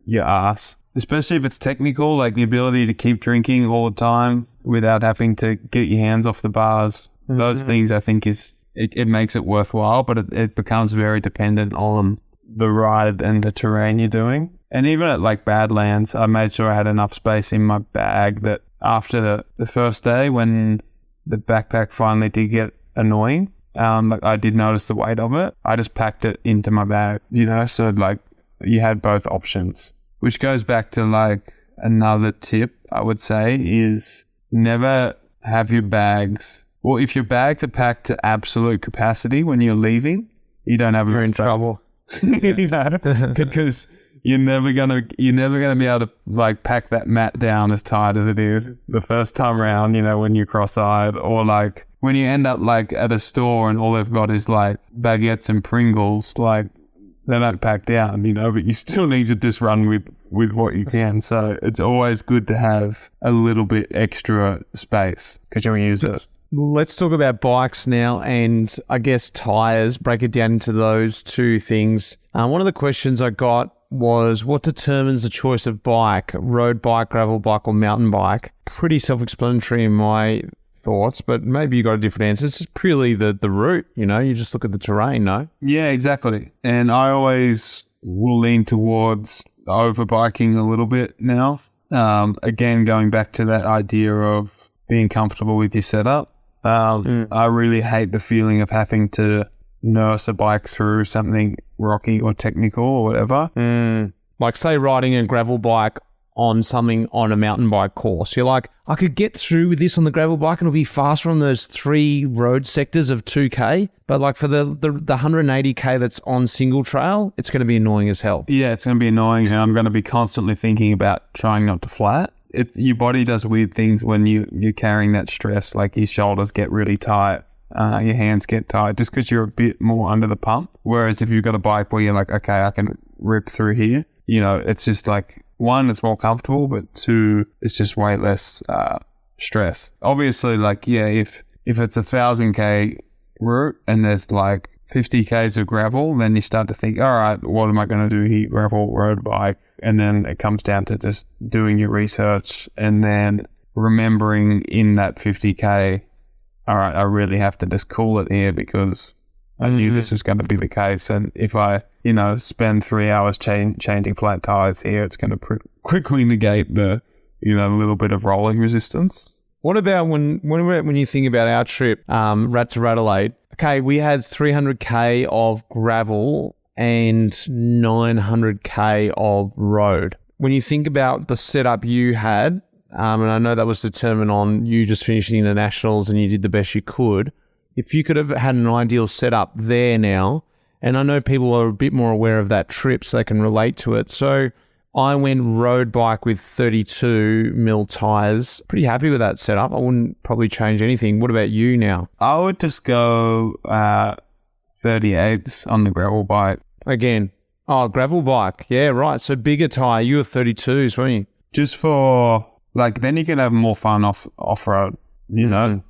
your ass. Especially if it's technical, the ability to keep drinking all the time without having to get your hands off the bars. Mm-hmm. Those things, I think, it makes it worthwhile, but it becomes very dependent on the ride and the terrain you're doing. And even at Badlands, I made sure I had enough space in my bag that after the first day, when the backpack finally did get annoying, I did notice the weight of it. I just packed it into my bag, so you had both options. Which goes back to another tip I would say is never have your bags, or if your bags are packed to absolute capacity when you're leaving, you don't have you're in trouble. Because you're never gonna be able to pack that mat down as tight as it is the first time around, when you're cross-eyed, or when you end up at a store and all they've got is baguettes and Pringles, they don't pack down, but you still need to just run with what you can. So it's always good to have a little bit extra space because you'll use it. Let's talk about bikes now, and I guess tires, break it down into those 2 things. One of the questions I got was, what determines the choice of bike, road bike, gravel bike, or mountain bike? Pretty self-explanatory in my thoughts, but maybe you got a different answer. It's just purely the route, you just look at the terrain, no? Yeah, exactly. And I always will lean towards overbiking a little bit now. Again, going back to that idea of being comfortable with your setup. I really hate the feeling of having to nurse a bike through something rocky or technical or whatever. Like say riding a gravel bike on something on a mountain bike course. You're like, I could get through with this on the gravel bike and it'll be faster on those 3 road sectors of 2K. But like for the 180K that's on single trail, it's going to be annoying as hell. Yeah, it's going to be annoying, and I'm going to be constantly thinking about trying not to flat. Your body does weird things when you're carrying that stress, like your shoulders get really tight, your hands get tight, just because you're a bit more under the pump. Whereas if you've got a bike where you're like, okay, I can rip through here, it's just like, 1, it's more comfortable, but 2, it's just way less stress. Obviously, like, yeah, if it's 1,000K route and there's like 50Ks of gravel, then you start to think, all right, what am I going to do here? Gravel, road bike. And then it comes down to just doing your research and then remembering in that 50K, all right, I really have to just cool it here because I knew this was going to be the case. And if I, spend 3 hours changing flat tires here, it's going to quickly negate the, little bit of rolling resistance. What about when you think about our trip, Rat to Radelaide? Okay, we had 300K of gravel and 900K of road. When you think about the setup you had, and I know that was determined on you just finishing the nationals and you did the best you could, if you could have had an ideal setup there now, and I know people are a bit more aware of that trip so they can relate to it. So I went road bike with 32 mil tires. Pretty happy with that setup. I wouldn't probably change anything. What about you now? I would just go 38s on the gravel bike. Again, gravel bike. Yeah, right. So bigger tire. You were 32s, weren't you? Just for, like, then you can have more fun off-road,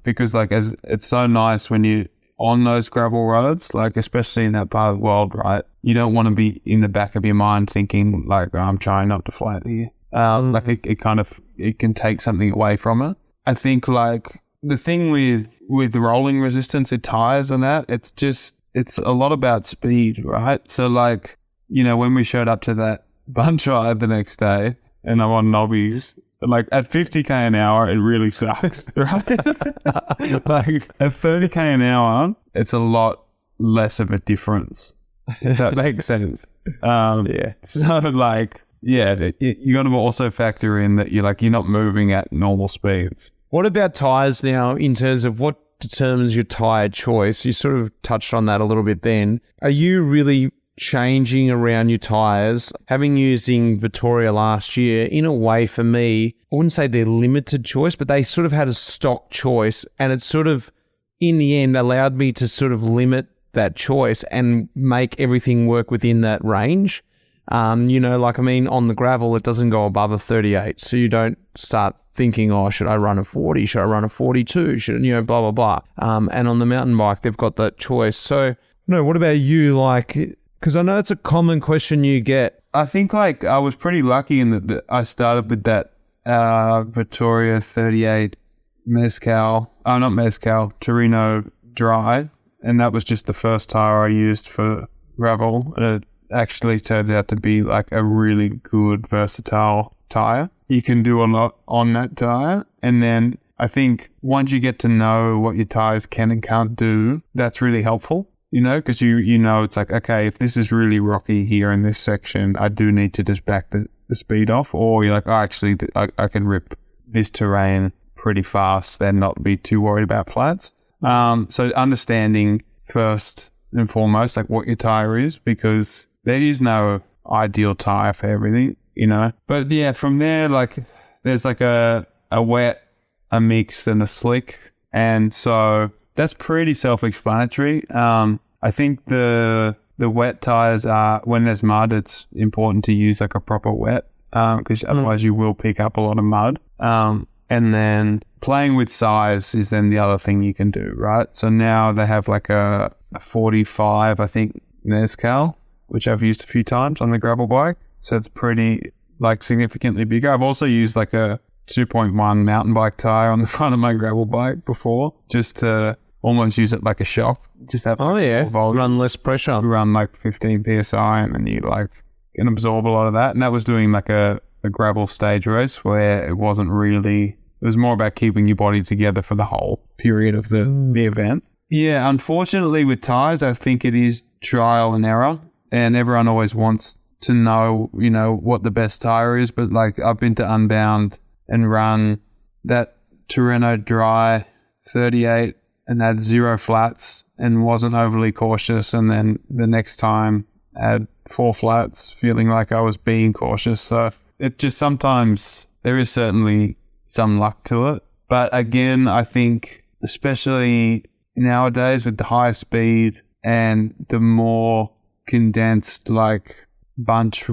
because, like, as it's so nice when you on those gravel roads, like, especially in that part of the world, right? You don't want to be in the back of your mind thinking, like, oh, I'm trying not to flat here. Like, it can take something away from it. I think, like, the thing with rolling resistance with tires and that, it's a lot about speed, right? So, like, when we showed up to that bunch ride the next day and I'm on knobbies, like at 50K an hour, it really sucks, right? Like at 30K an hour, it's a lot less of a difference. If that makes sense. Yeah. So like, yeah, you got to also factor in that you're not moving at normal speeds. What about tires now in terms of what determines your tire choice? You sort of touched on that a little bit then. Are you really changing around your tires? Having using Vittoria last year, in a way for me, I wouldn't say they're limited choice, but they sort of had a stock choice, and it sort of, in the end, allowed me to sort of limit that choice and make everything work within that range. On the gravel, it doesn't go above a 38, so you don't start thinking, oh, should I run a 40? Should I run a 42? Should, blah, blah, blah. And on the mountain bike, they've got that choice. So, what about you? Like, because I know it's a common question you get. I think, like, I was pretty lucky in that I started with that Vittoria 38 Torino dry, and that was just the first tire I used for gravel. It actually turns out to be like a really good versatile tire. You can do a lot on that tire, and then I think once you get to know what your tires can and can't do, that's really helpful. Because it's like, okay, if this is really rocky here in this section, I do need to just back the speed off. Or you're like, oh, actually, I can rip this terrain pretty fast and not be too worried about flats. So understanding first and foremost, like, what your tire is, because there is no ideal tire for everything, But yeah, from there, like, there's like a wet, a mixed, and a slick. And so that's pretty self-explanatory. I think the wet tires are, when there's mud, it's important to use like a proper wet, because otherwise you will pick up a lot of mud. And then playing with size is then the other thing you can do, right? So now they have like a 45, I think, Mezcal, which I've used a few times on the gravel bike. So it's pretty like significantly bigger. I've also used like a 2.1 mountain bike tire on the front of my gravel bike before, just to almost use it like a shock. Just have run less pressure. Run like 15 psi, and then you like can absorb a lot of that. And that was doing like a gravel stage race where it wasn't really. It was more about keeping your body together for the whole period of the event. Yeah, unfortunately with tires, I think it is trial and error, and everyone always wants to know, you know, what the best tire is. But like I've been to Unbound and run that Torino Dry 38 and had 0 flats and wasn't overly cautious, and then the next time had 4 flats, feeling like I was being cautious. So it just sometimes there is certainly some luck to it. But again, I think especially nowadays with the higher speed and the more condensed like bunch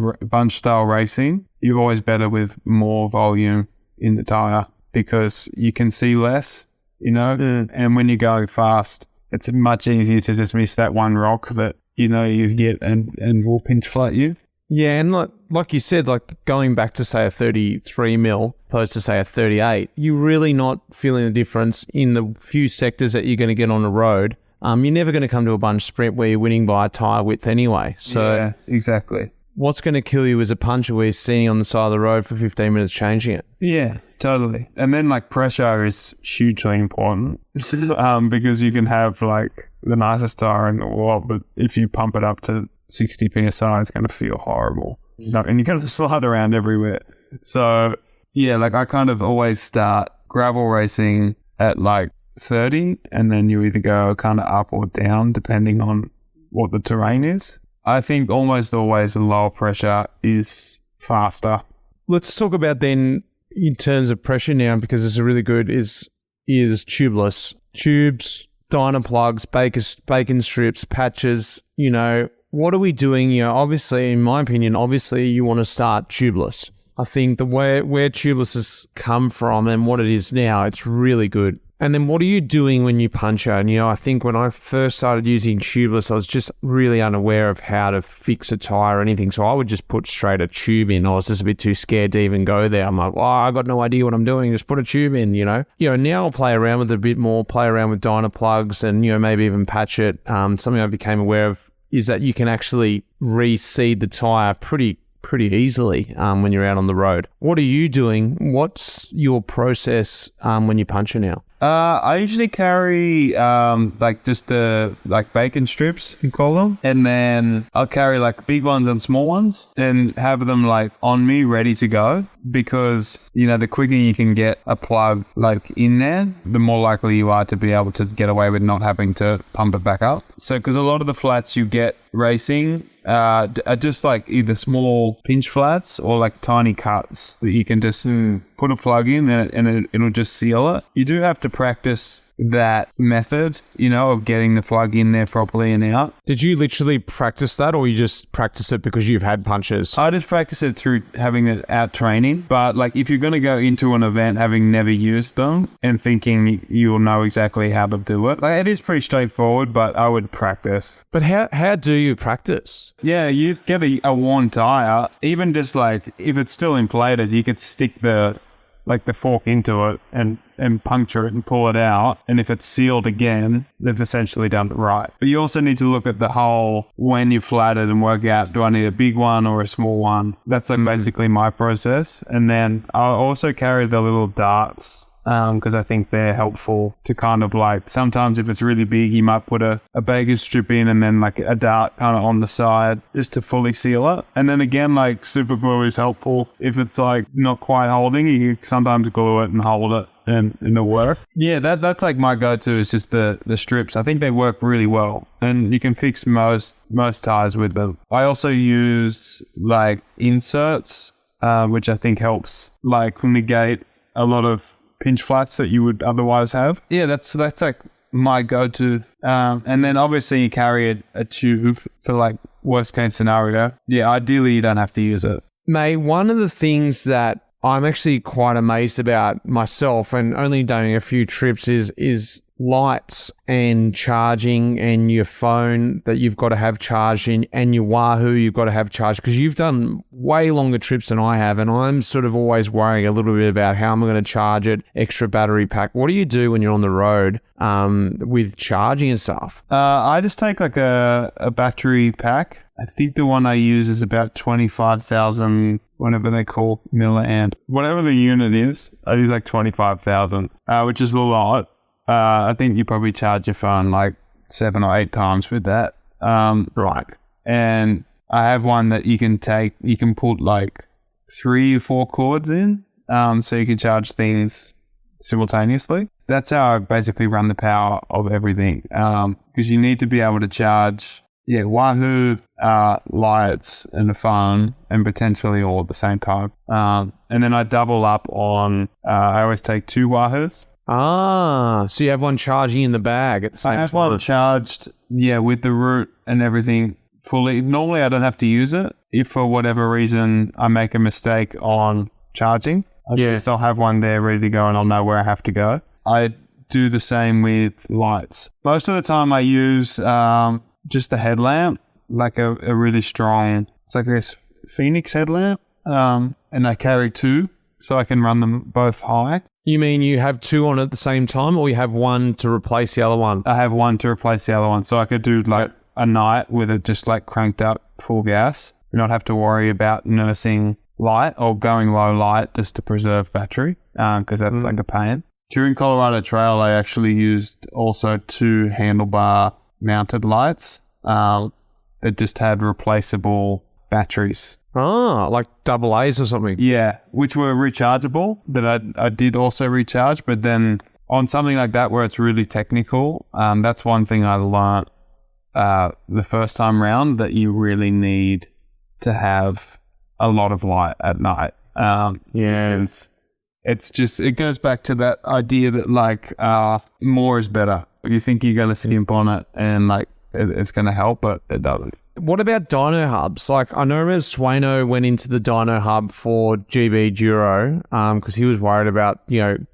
style racing, you're always better with more volume in the tire because you can see less, you know, and when you're going fast, it's much easier to just miss that one rock that, you know, you get and will pinch flat you. Yeah, and like you said, like going back to say a 33 mil opposed to say a 38, you're really not feeling the difference in the few sectors that you're going to get on the road. You're never going to come to a bunch sprint where you're winning by a tyre width anyway. So yeah, exactly. What's going to kill you is a puncher where you're sitting on the side of the road for 15 minutes changing it. Yeah, totally. And then like pressure is hugely important because you can have like the nicest tyre in the world, but if you pump it up to 60 psi, it's going to feel horrible. You know, and you're going to slide around everywhere. So yeah, like I kind of always start gravel racing at like 30, and then you either go kind of up or down depending on what the terrain is. I think almost always the lower pressure is faster. Let's talk about then in terms of pressure now, because it's a really good is tubeless. Tubes, dyno plugs, bacon strips, patches, you know, what are we doing? You know, obviously, in my opinion, you want to start tubeless. I think the where tubeless has come from and what it is now, it's really good. And then what are you doing when you puncture? And, you know, I think when I first started using tubeless, I was just really unaware of how to fix a tire or anything. So I would just put straight a tube in. I was just a bit too scared to even go there. I'm like, I got no idea what I'm doing. Just put a tube in, you know. You know, now I'll play around with it a bit more, play around with dyno plugs and, you know, maybe even patch it. Something I became aware of is that you can actually reseed the tire pretty easily when you're out on the road. What are you doing? What's your process when you puncture now? I usually carry like just the like bacon strips, you call them, and then I'll carry like big ones and small ones and have them like on me ready to go, because you know the quicker you can get a plug like in there, the more likely you are to be able to get away with not having to pump it back up. So because a lot of the flats you get racing are just like either small pinch flats or like tiny cuts that you can just put a plug in and it'll just seal it. You do have to practice that method, you know, of getting the plug in there properly and out. Did you literally practice that, or you just practice it because you've had punches? I just practice it through having it out training. But like if you're going to go into an event having never used them and thinking you'll know exactly how to do it, like it is pretty straightforward, but I would practice. But how do you practice? Yeah, you get a worn tire. Even just like if it's still inflated, you could stick the fork into it and puncture it and pull it out. And if it's sealed again, they've essentially done it right. But you also need to look at the hole when you flat it and work out, do I need a big one or a small one? That's like basically my process. And then I'll also carry the little darts because I think they're helpful to kind of like, sometimes if it's really big, you might put a bacon strip in and then like a dart kind of on the side just to fully seal it. And then again, like super glue is helpful. If it's like not quite holding, you can sometimes glue it and hold it and it'll work. Yeah, that's like my go-to is just the strips. I think they work really well and you can fix most tires with them. I also use like inserts, which I think helps like negate a lot of pinch flats that you would otherwise have. Yeah, that's like my go-to. And then obviously you carry a tube for like worst case scenario. Yeah, ideally you don't have to use it. Mate, one of the things that I'm actually quite amazed about myself and only doing a few trips is lights and charging and your phone that you've got to have charged and your Wahoo you've got to have charged? Because you've done way longer trips than I have, and I'm sort of always worrying a little bit about how am I going to charge it, extra battery pack. What do you do when you're on the road with charging and stuff? I just take like a battery pack. I think the one I use is about 25,000, whatever they call milliamp. Whatever the unit is, I use like 25,000, which is a lot. I think you probably charge your phone like 7 or 8 times with that. Right. And I have one that you can put like 3 or 4 cords in, so you can charge things simultaneously. That's how I basically run the power of everything. Because you need to be able to charge, Wahoo, lights, and the phone, and potentially all at the same time. And then I double up on, I always take 2 Wahoos. So you have one charging in the bag at the same time. I have one charged, with the root and everything fully. Normally I don't have to use it. If for whatever reason I make a mistake on charging, I'll have one there ready to go and I'll know where I have to go. I do the same with lights. Most of the time I use just a headlamp, like a really strong, it's like this Phoenix headlamp, and I carry 2 so I can run them both high. You mean you have 2 on at the same time, or you have one to replace the other one? I have one to replace the other one, so I could do like a night with it just like cranked up full gas. You not have to worry about nursing light or going low light just to preserve battery, because that's like a pain. During Colorado Trail, I actually used also 2 handlebar mounted lights that just had replaceable batteries. Like double A's or something? Yeah, which were rechargeable, that I did also recharge. But then on something like that where it's really technical, that's one thing I learned the first time round, that you really need to have a lot of light at night. It's just, it goes back to that idea that like more is better. You think you're going to skimp on it and like it's going to help, but it doesn't. What about dyno hubs? Like, I know Sueno went into the dyno hub for GB Duro because he was worried about,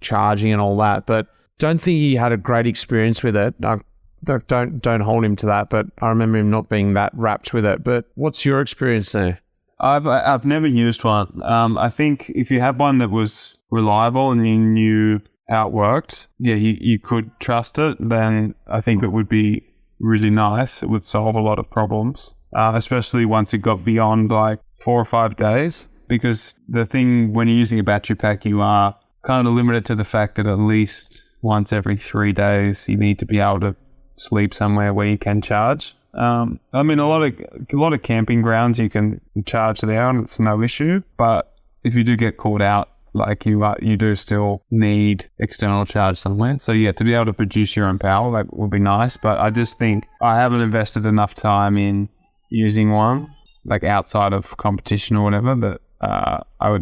charging and all that, but don't think he had a great experience with it. Don't hold him to that, but I remember him not being that rapt with it. But what's your experience there? I've never used one. I think if you had one that was reliable and you knew how it worked, you could trust it, then I think it would be really nice. It would solve a lot of problems, especially once it got beyond like 4 or 5 days. Because the thing when you're using a battery pack, you are kind of limited to the fact that at least once every 3 days you need to be able to sleep somewhere where you can charge. I mean, a lot of camping grounds you can charge there and it's no issue. But if you do get caught out, like you do still need external charge somewhere. So to be able to produce your own power, that would be nice. But I just think I haven't invested enough time in using one, like outside of competition or whatever, that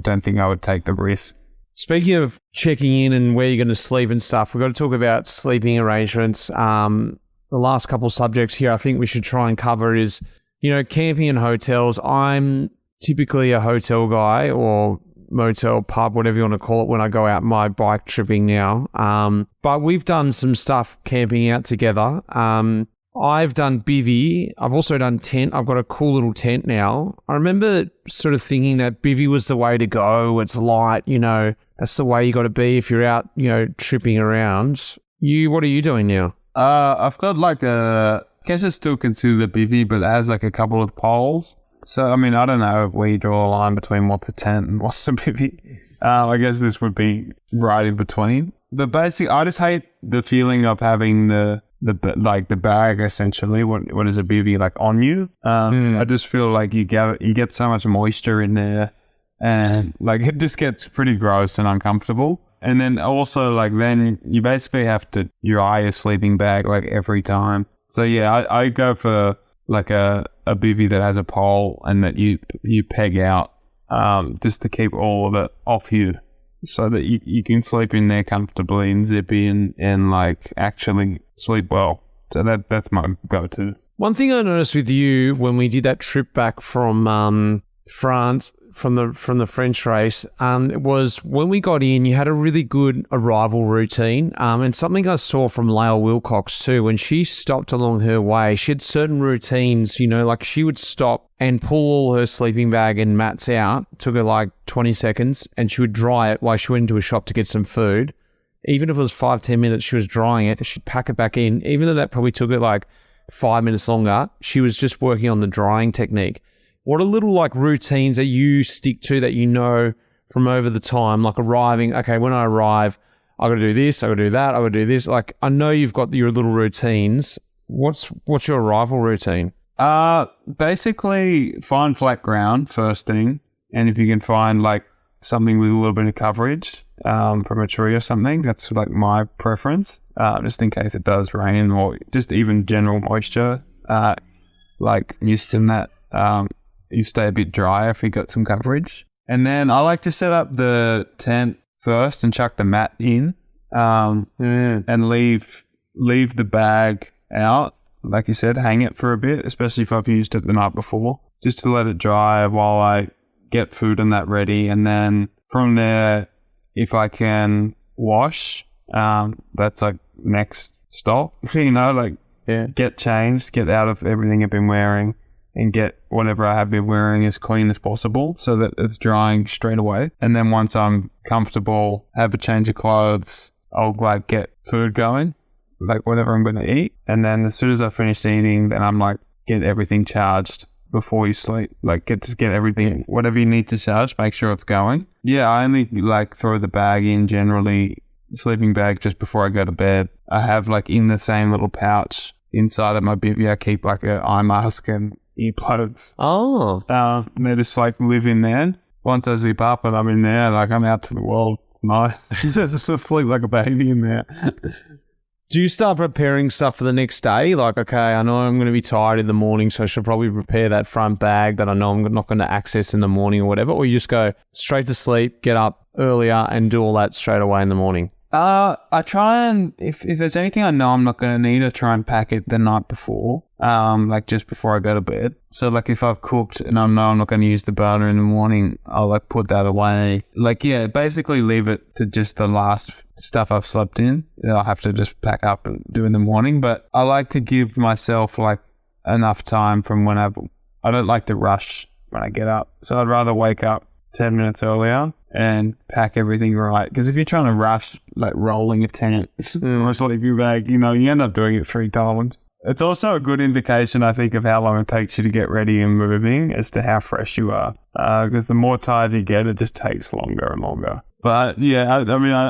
don't think I would take the risk. Speaking of checking in and where you're going to sleep and stuff, we've got to talk about sleeping arrangements. The last couple of subjects here I think we should try and cover is, camping and hotels. I'm typically a hotel guy or motel, pub, whatever you want to call it, when I go out my bike tripping now. But we've done some stuff camping out together. I've done bivvy. I've also done tent. I've got a cool little tent now. I remember sort of thinking that bivvy was the way to go. It's light, that's the way you got to be if you're out, tripping around. What are you doing now? I've got like I guess it's still considered a bivvy, but it has like a couple of poles. So, I mean, I don't know where you draw a line between what's a tent and what's a bivvy. I guess this would be right in between. But basically, I just hate the feeling of having the bag, essentially. What is a bivvy, like, on you? I just feel like you get so much moisture in there, and like it just gets pretty gross and uncomfortable. And then also, like, then you basically have to eye your sleeping bag like every time. So I go for like a bivvy that has a pole and that you peg out just to keep all of it off you, so that you can sleep in there comfortably and zippy and like actually sleep well. So that's my go-to. One thing I noticed with you when we did that trip back from France from the French race, it was when we got in, you had a really good arrival routine, and something I saw from Lael Wilcox too. When she stopped along her way, she had certain routines, like she would stop and pull all her sleeping bag and mats out. Took her like 20 seconds, and she would dry it while she went into a shop to get some food. Even if it was 5-10 minutes, she was drying it. She'd pack it back in. Even though that probably took her like 5 minutes longer, she was just working on the drying technique. What are little like routines that you stick to that from over the time, like arriving, okay, when I arrive, I got to do this, I got to do that, I got to do this. Like, I know you've got your little routines. What's your arrival routine? Basically find flat ground first thing. And if you can find like something with a little bit of coverage, from a tree or something, that's like my preference, just in case it does rain or just even general moisture, like used in that, you stay a bit drier if you got some coverage. And then I like to set up the tent first and chuck the mat in, and leave the bag out. Like you said, hang it for a bit, especially if I've used it the night before, just to let it dry while I get food and that ready. And then from there, if I can wash, that's like next stop, get changed, get out of everything I've been wearing, and get whatever I have been wearing as clean as possible so that it's drying straight away. And then once I'm comfortable, have a change of clothes, I'll like get food going, like whatever I'm going to eat. And then as soon as I finish eating, then I'm like, get everything charged before you sleep. Like get everything, whatever you need to charge, make sure it's going. Yeah, I only like throw the bag in generally, sleeping bag, just before I go to bed. I have like in the same little pouch inside of my bivvy, I keep like an eye mask and earplugs. They just like live in there. Once I zip up and I'm in there, like I'm out to the world. Nice. Just sleep like a baby in there. Do you start preparing stuff for the next day? Like, okay, I know I'm going to be tired in the morning, so I should probably prepare that front bag that I know I'm not going to access in the morning or whatever. Or you just go straight to sleep, get up earlier and do all that straight away in the morning? I try and, if there's anything I know I'm not going to need, I try and pack it the night before, like just before I go to bed. So like if I've cooked and I know I'm not going to use the burner in the morning, I'll like put that away. Like, yeah, basically leave it to just the last stuff I've slept in that I'll have to just pack up and do in the morning. But I like to give myself like enough time from when I don't like to rush when I get up. So I'd rather wake up 10 minutes earlier and pack everything right. Because if you're trying to rush, like rolling a tent or a sleeping bag, you end up doing it 3 times. It's also a good indication, I think, of how long it takes you to get ready and moving as to how fresh you are. Because the more tired you get, it just takes longer and longer. But yeah,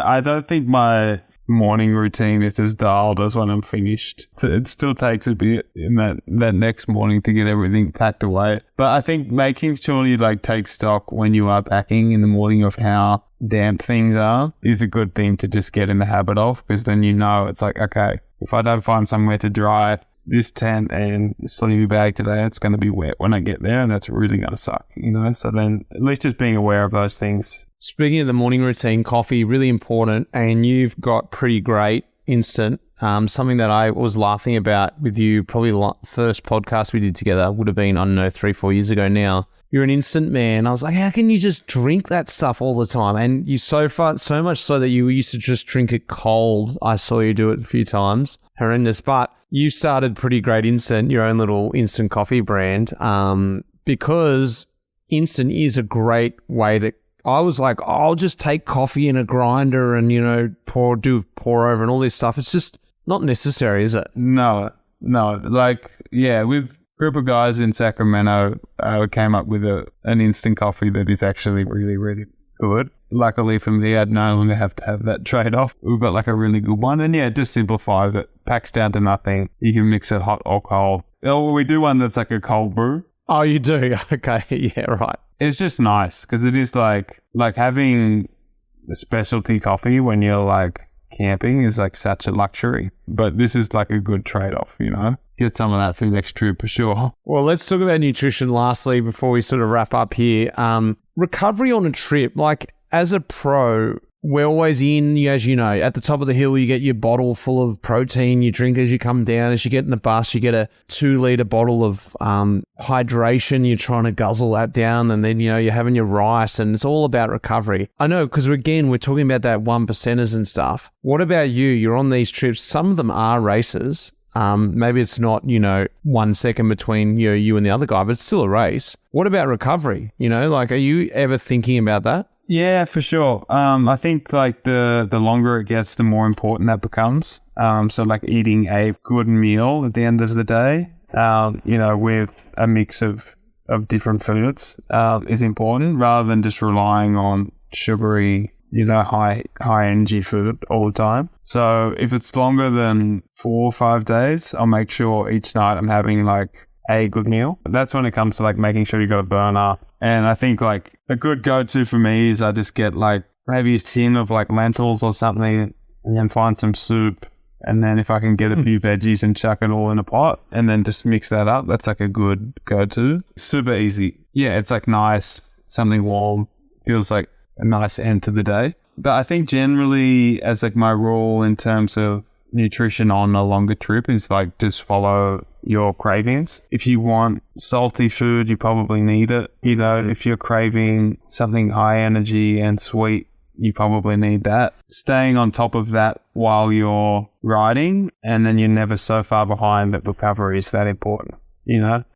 I don't think my morning routine is as dialed as when I'm finished. It still takes a bit in that next morning to get everything packed away. But I think making sure you like take stock when you are packing in the morning of how damp things are is a good thing to just get in the habit of, because then it's like, okay, if I don't find somewhere to dry this tent and sleeping bag today, it's going to be wet when I get there, and that's really going to suck, So then at least just being aware of those things. Speaking of the morning routine, coffee, really important, and you've got pretty great instant. Something that I was laughing about with you, probably the first podcast we did together would have been, 3-4 years ago now. You're an instant man. I was like, how can you just drink that stuff all the time? And you so much so that you used to just drink it cold. I saw you do it a few times. Horrendous. But you started Pretty Great Instant, your own little instant coffee brand, because instant is a great way to... I was like, I'll just take coffee in a grinder and, pour over and all this stuff. It's just not necessary, is it? No. Like, yeah, with a group of guys in Sacramento, I came up with an instant coffee that is actually really, really good. Luckily for me, I'd no longer have to have that trade-off. We've got like a really good one. And yeah, it just simplifies it. Packs down to nothing. You can mix it hot or cold. Oh, we do one that's like a cold brew. Oh, you do? Okay, yeah, right. It's just nice because it is like having a specialty coffee when you're like camping is like such a luxury. But this is like a good trade-off, Get some of that for next trip for sure. Well, let's talk about nutrition lastly before we sort of wrap up here. Recovery on a trip, like as a pro, we're always in, as you know, at the top of the hill, you get your bottle full of protein, you drink as you come down. As you get in the bus, you get a 2-litre bottle of hydration. You're trying to guzzle that down, and then, you're having your rice, and it's all about recovery. I know, because again, we're talking about that 1%ers and stuff. What about you? You're on these trips. Some of them are races. Maybe it's not, 1 second between you and the other guy, but it's still a race. What about recovery? Are you ever thinking about that? Yeah, for sure. I think like the longer it gets, the more important that becomes. So like eating a good meal at the end of the day, with a mix of different foods, is important rather than just relying on sugary, high energy food all the time. So if it's longer than 4 or 5 days, I'll make sure each night I'm having like a good meal. That's when it comes to like making sure you got a burner. And I think like a good go-to for me is I just get like maybe a tin of like lentils or something, and then find some soup. And then if I can get a few veggies and chuck it all in a pot and then just mix that up, that's like a good go-to. Super easy. Yeah, it's like nice, something warm, feels like a nice end to the day. But I think generally as like my rule in terms of nutrition on a longer trip is like just follow your cravings. If you want salty food, you probably need it. If you're craving something high energy and sweet, you probably need that. Staying on top of that while you're riding, and then you're never so far behind that recovery is that important.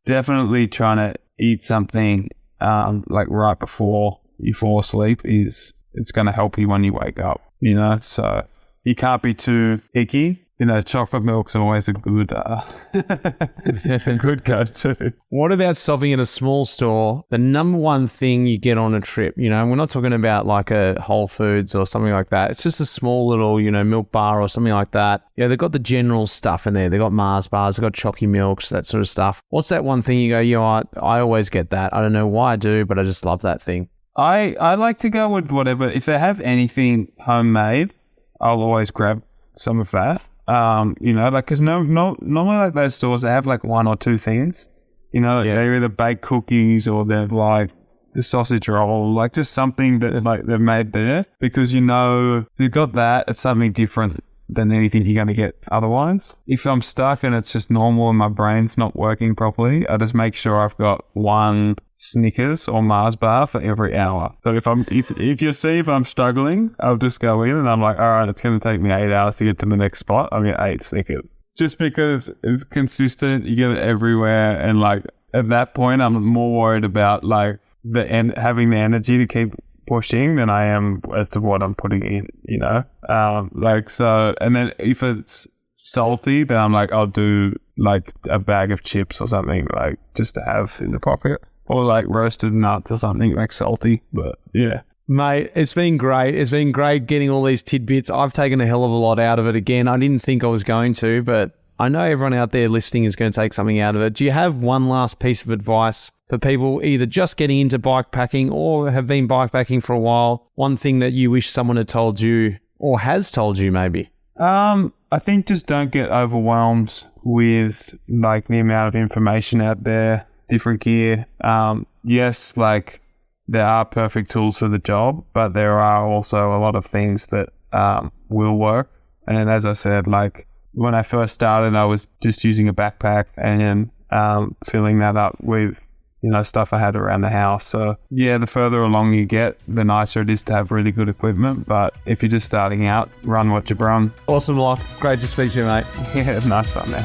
Definitely trying to eat something like right before you fall asleep it's going to help you when you wake up. So you can't be too picky. Chocolate milk's always a good good go-to. What about stopping at a small store? The number one thing you get on a trip, we're not talking about like a Whole Foods or something like that. It's just a small little, milk bar or something like that. Yeah, they've got the general stuff in there. They've got Mars bars, they've got Chocky Milks, that sort of stuff. What's that one thing you go, I always get that. I don't know why I do, but I just love that thing. I like to go with whatever. If they have anything homemade, I'll always grab some of that. Because normally like those stores, they have like 1 or 2 things. They're either baked cookies or they're like the sausage roll, like just something that like they've made there. Because you've got that, it's something different than anything you're going to get otherwise. If I'm stuck and it's just normal and my brain's not working properly, I just make sure I've got 1 Snickers or Mars bar for every hour. So if you see if I'm struggling, I'll just go in and I'm like, all right, it's going to take me 8 hours to get to the next spot. I'll get 8 Snickers. Just because it's consistent, you get it everywhere, and like at that point, I'm more worried about like having the energy to keep pushing than I am as to what I'm putting in. And then if it's salty, then I'm like, I'll do like a bag of chips or something, like just to have in the pocket. Or like roasted nuts or something like salty. But yeah. Mate, it's been great. It's been great getting all these tidbits. I've taken a hell of a lot out of it. Again, I didn't think I was going to, but I know everyone out there listening is going to take something out of it. Do you have one last piece of advice for people either just getting into bike packing or have been bike packing for a while? One thing that you wish someone had told you or has told you maybe? I think just don't get overwhelmed with like the amount of information out there. Different gear. Yes, like there are perfect tools for the job, but there are also a lot of things that will work. And as I said, like when I first started, I was just using a backpack and filling that up with stuff I had around the house. So yeah, the further along you get, the nicer it is to have really good equipment. But if you're just starting out, run what you brung. Awesome, Lach. Great to speak to you, mate. Yeah, nice one, man.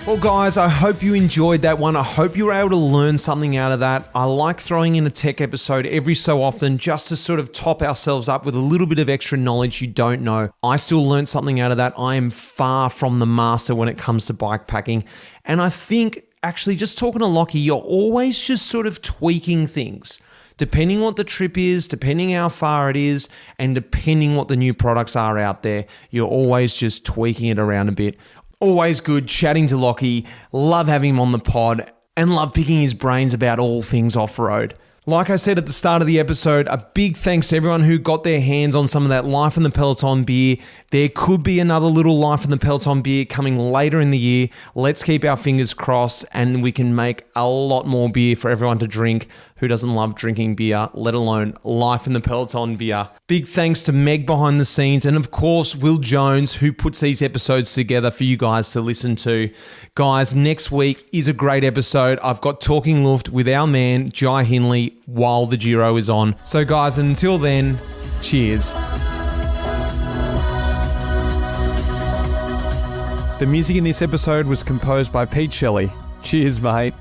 Well, guys, I hope you enjoyed that one. I hope you were able to learn something out of that. I like throwing in a tech episode every so often just to sort of top ourselves up with a little bit of extra knowledge you don't know. I still learned something out of that. I am far from the master when it comes to bike packing. And I think actually just talking to Lockie, you're always just sort of tweaking things. Depending what the trip is, depending how far it is, and depending what the new products are out there, you're always just tweaking it around a bit. Always good chatting to Lockie. Love having him on the pod and love picking his brains about all things off-road. Like I said at the start of the episode, a big thanks to everyone who got their hands on some of that Life in the Peloton beer. There could be another little Life in the Peloton beer coming later in the year. Let's keep our fingers crossed and we can make a lot more beer for everyone to drink. Who doesn't love drinking beer, let alone Life in the Peloton beer? Big thanks to Meg behind the scenes and of course Will Jones, who puts these episodes together for you guys to listen to. Guys, next week is a great episode. I've got Talking Luft with our man Jai Hindley while the Giro is on. So guys, until then, cheers. The music in this episode was composed by Pete Shelley. Cheers, mate.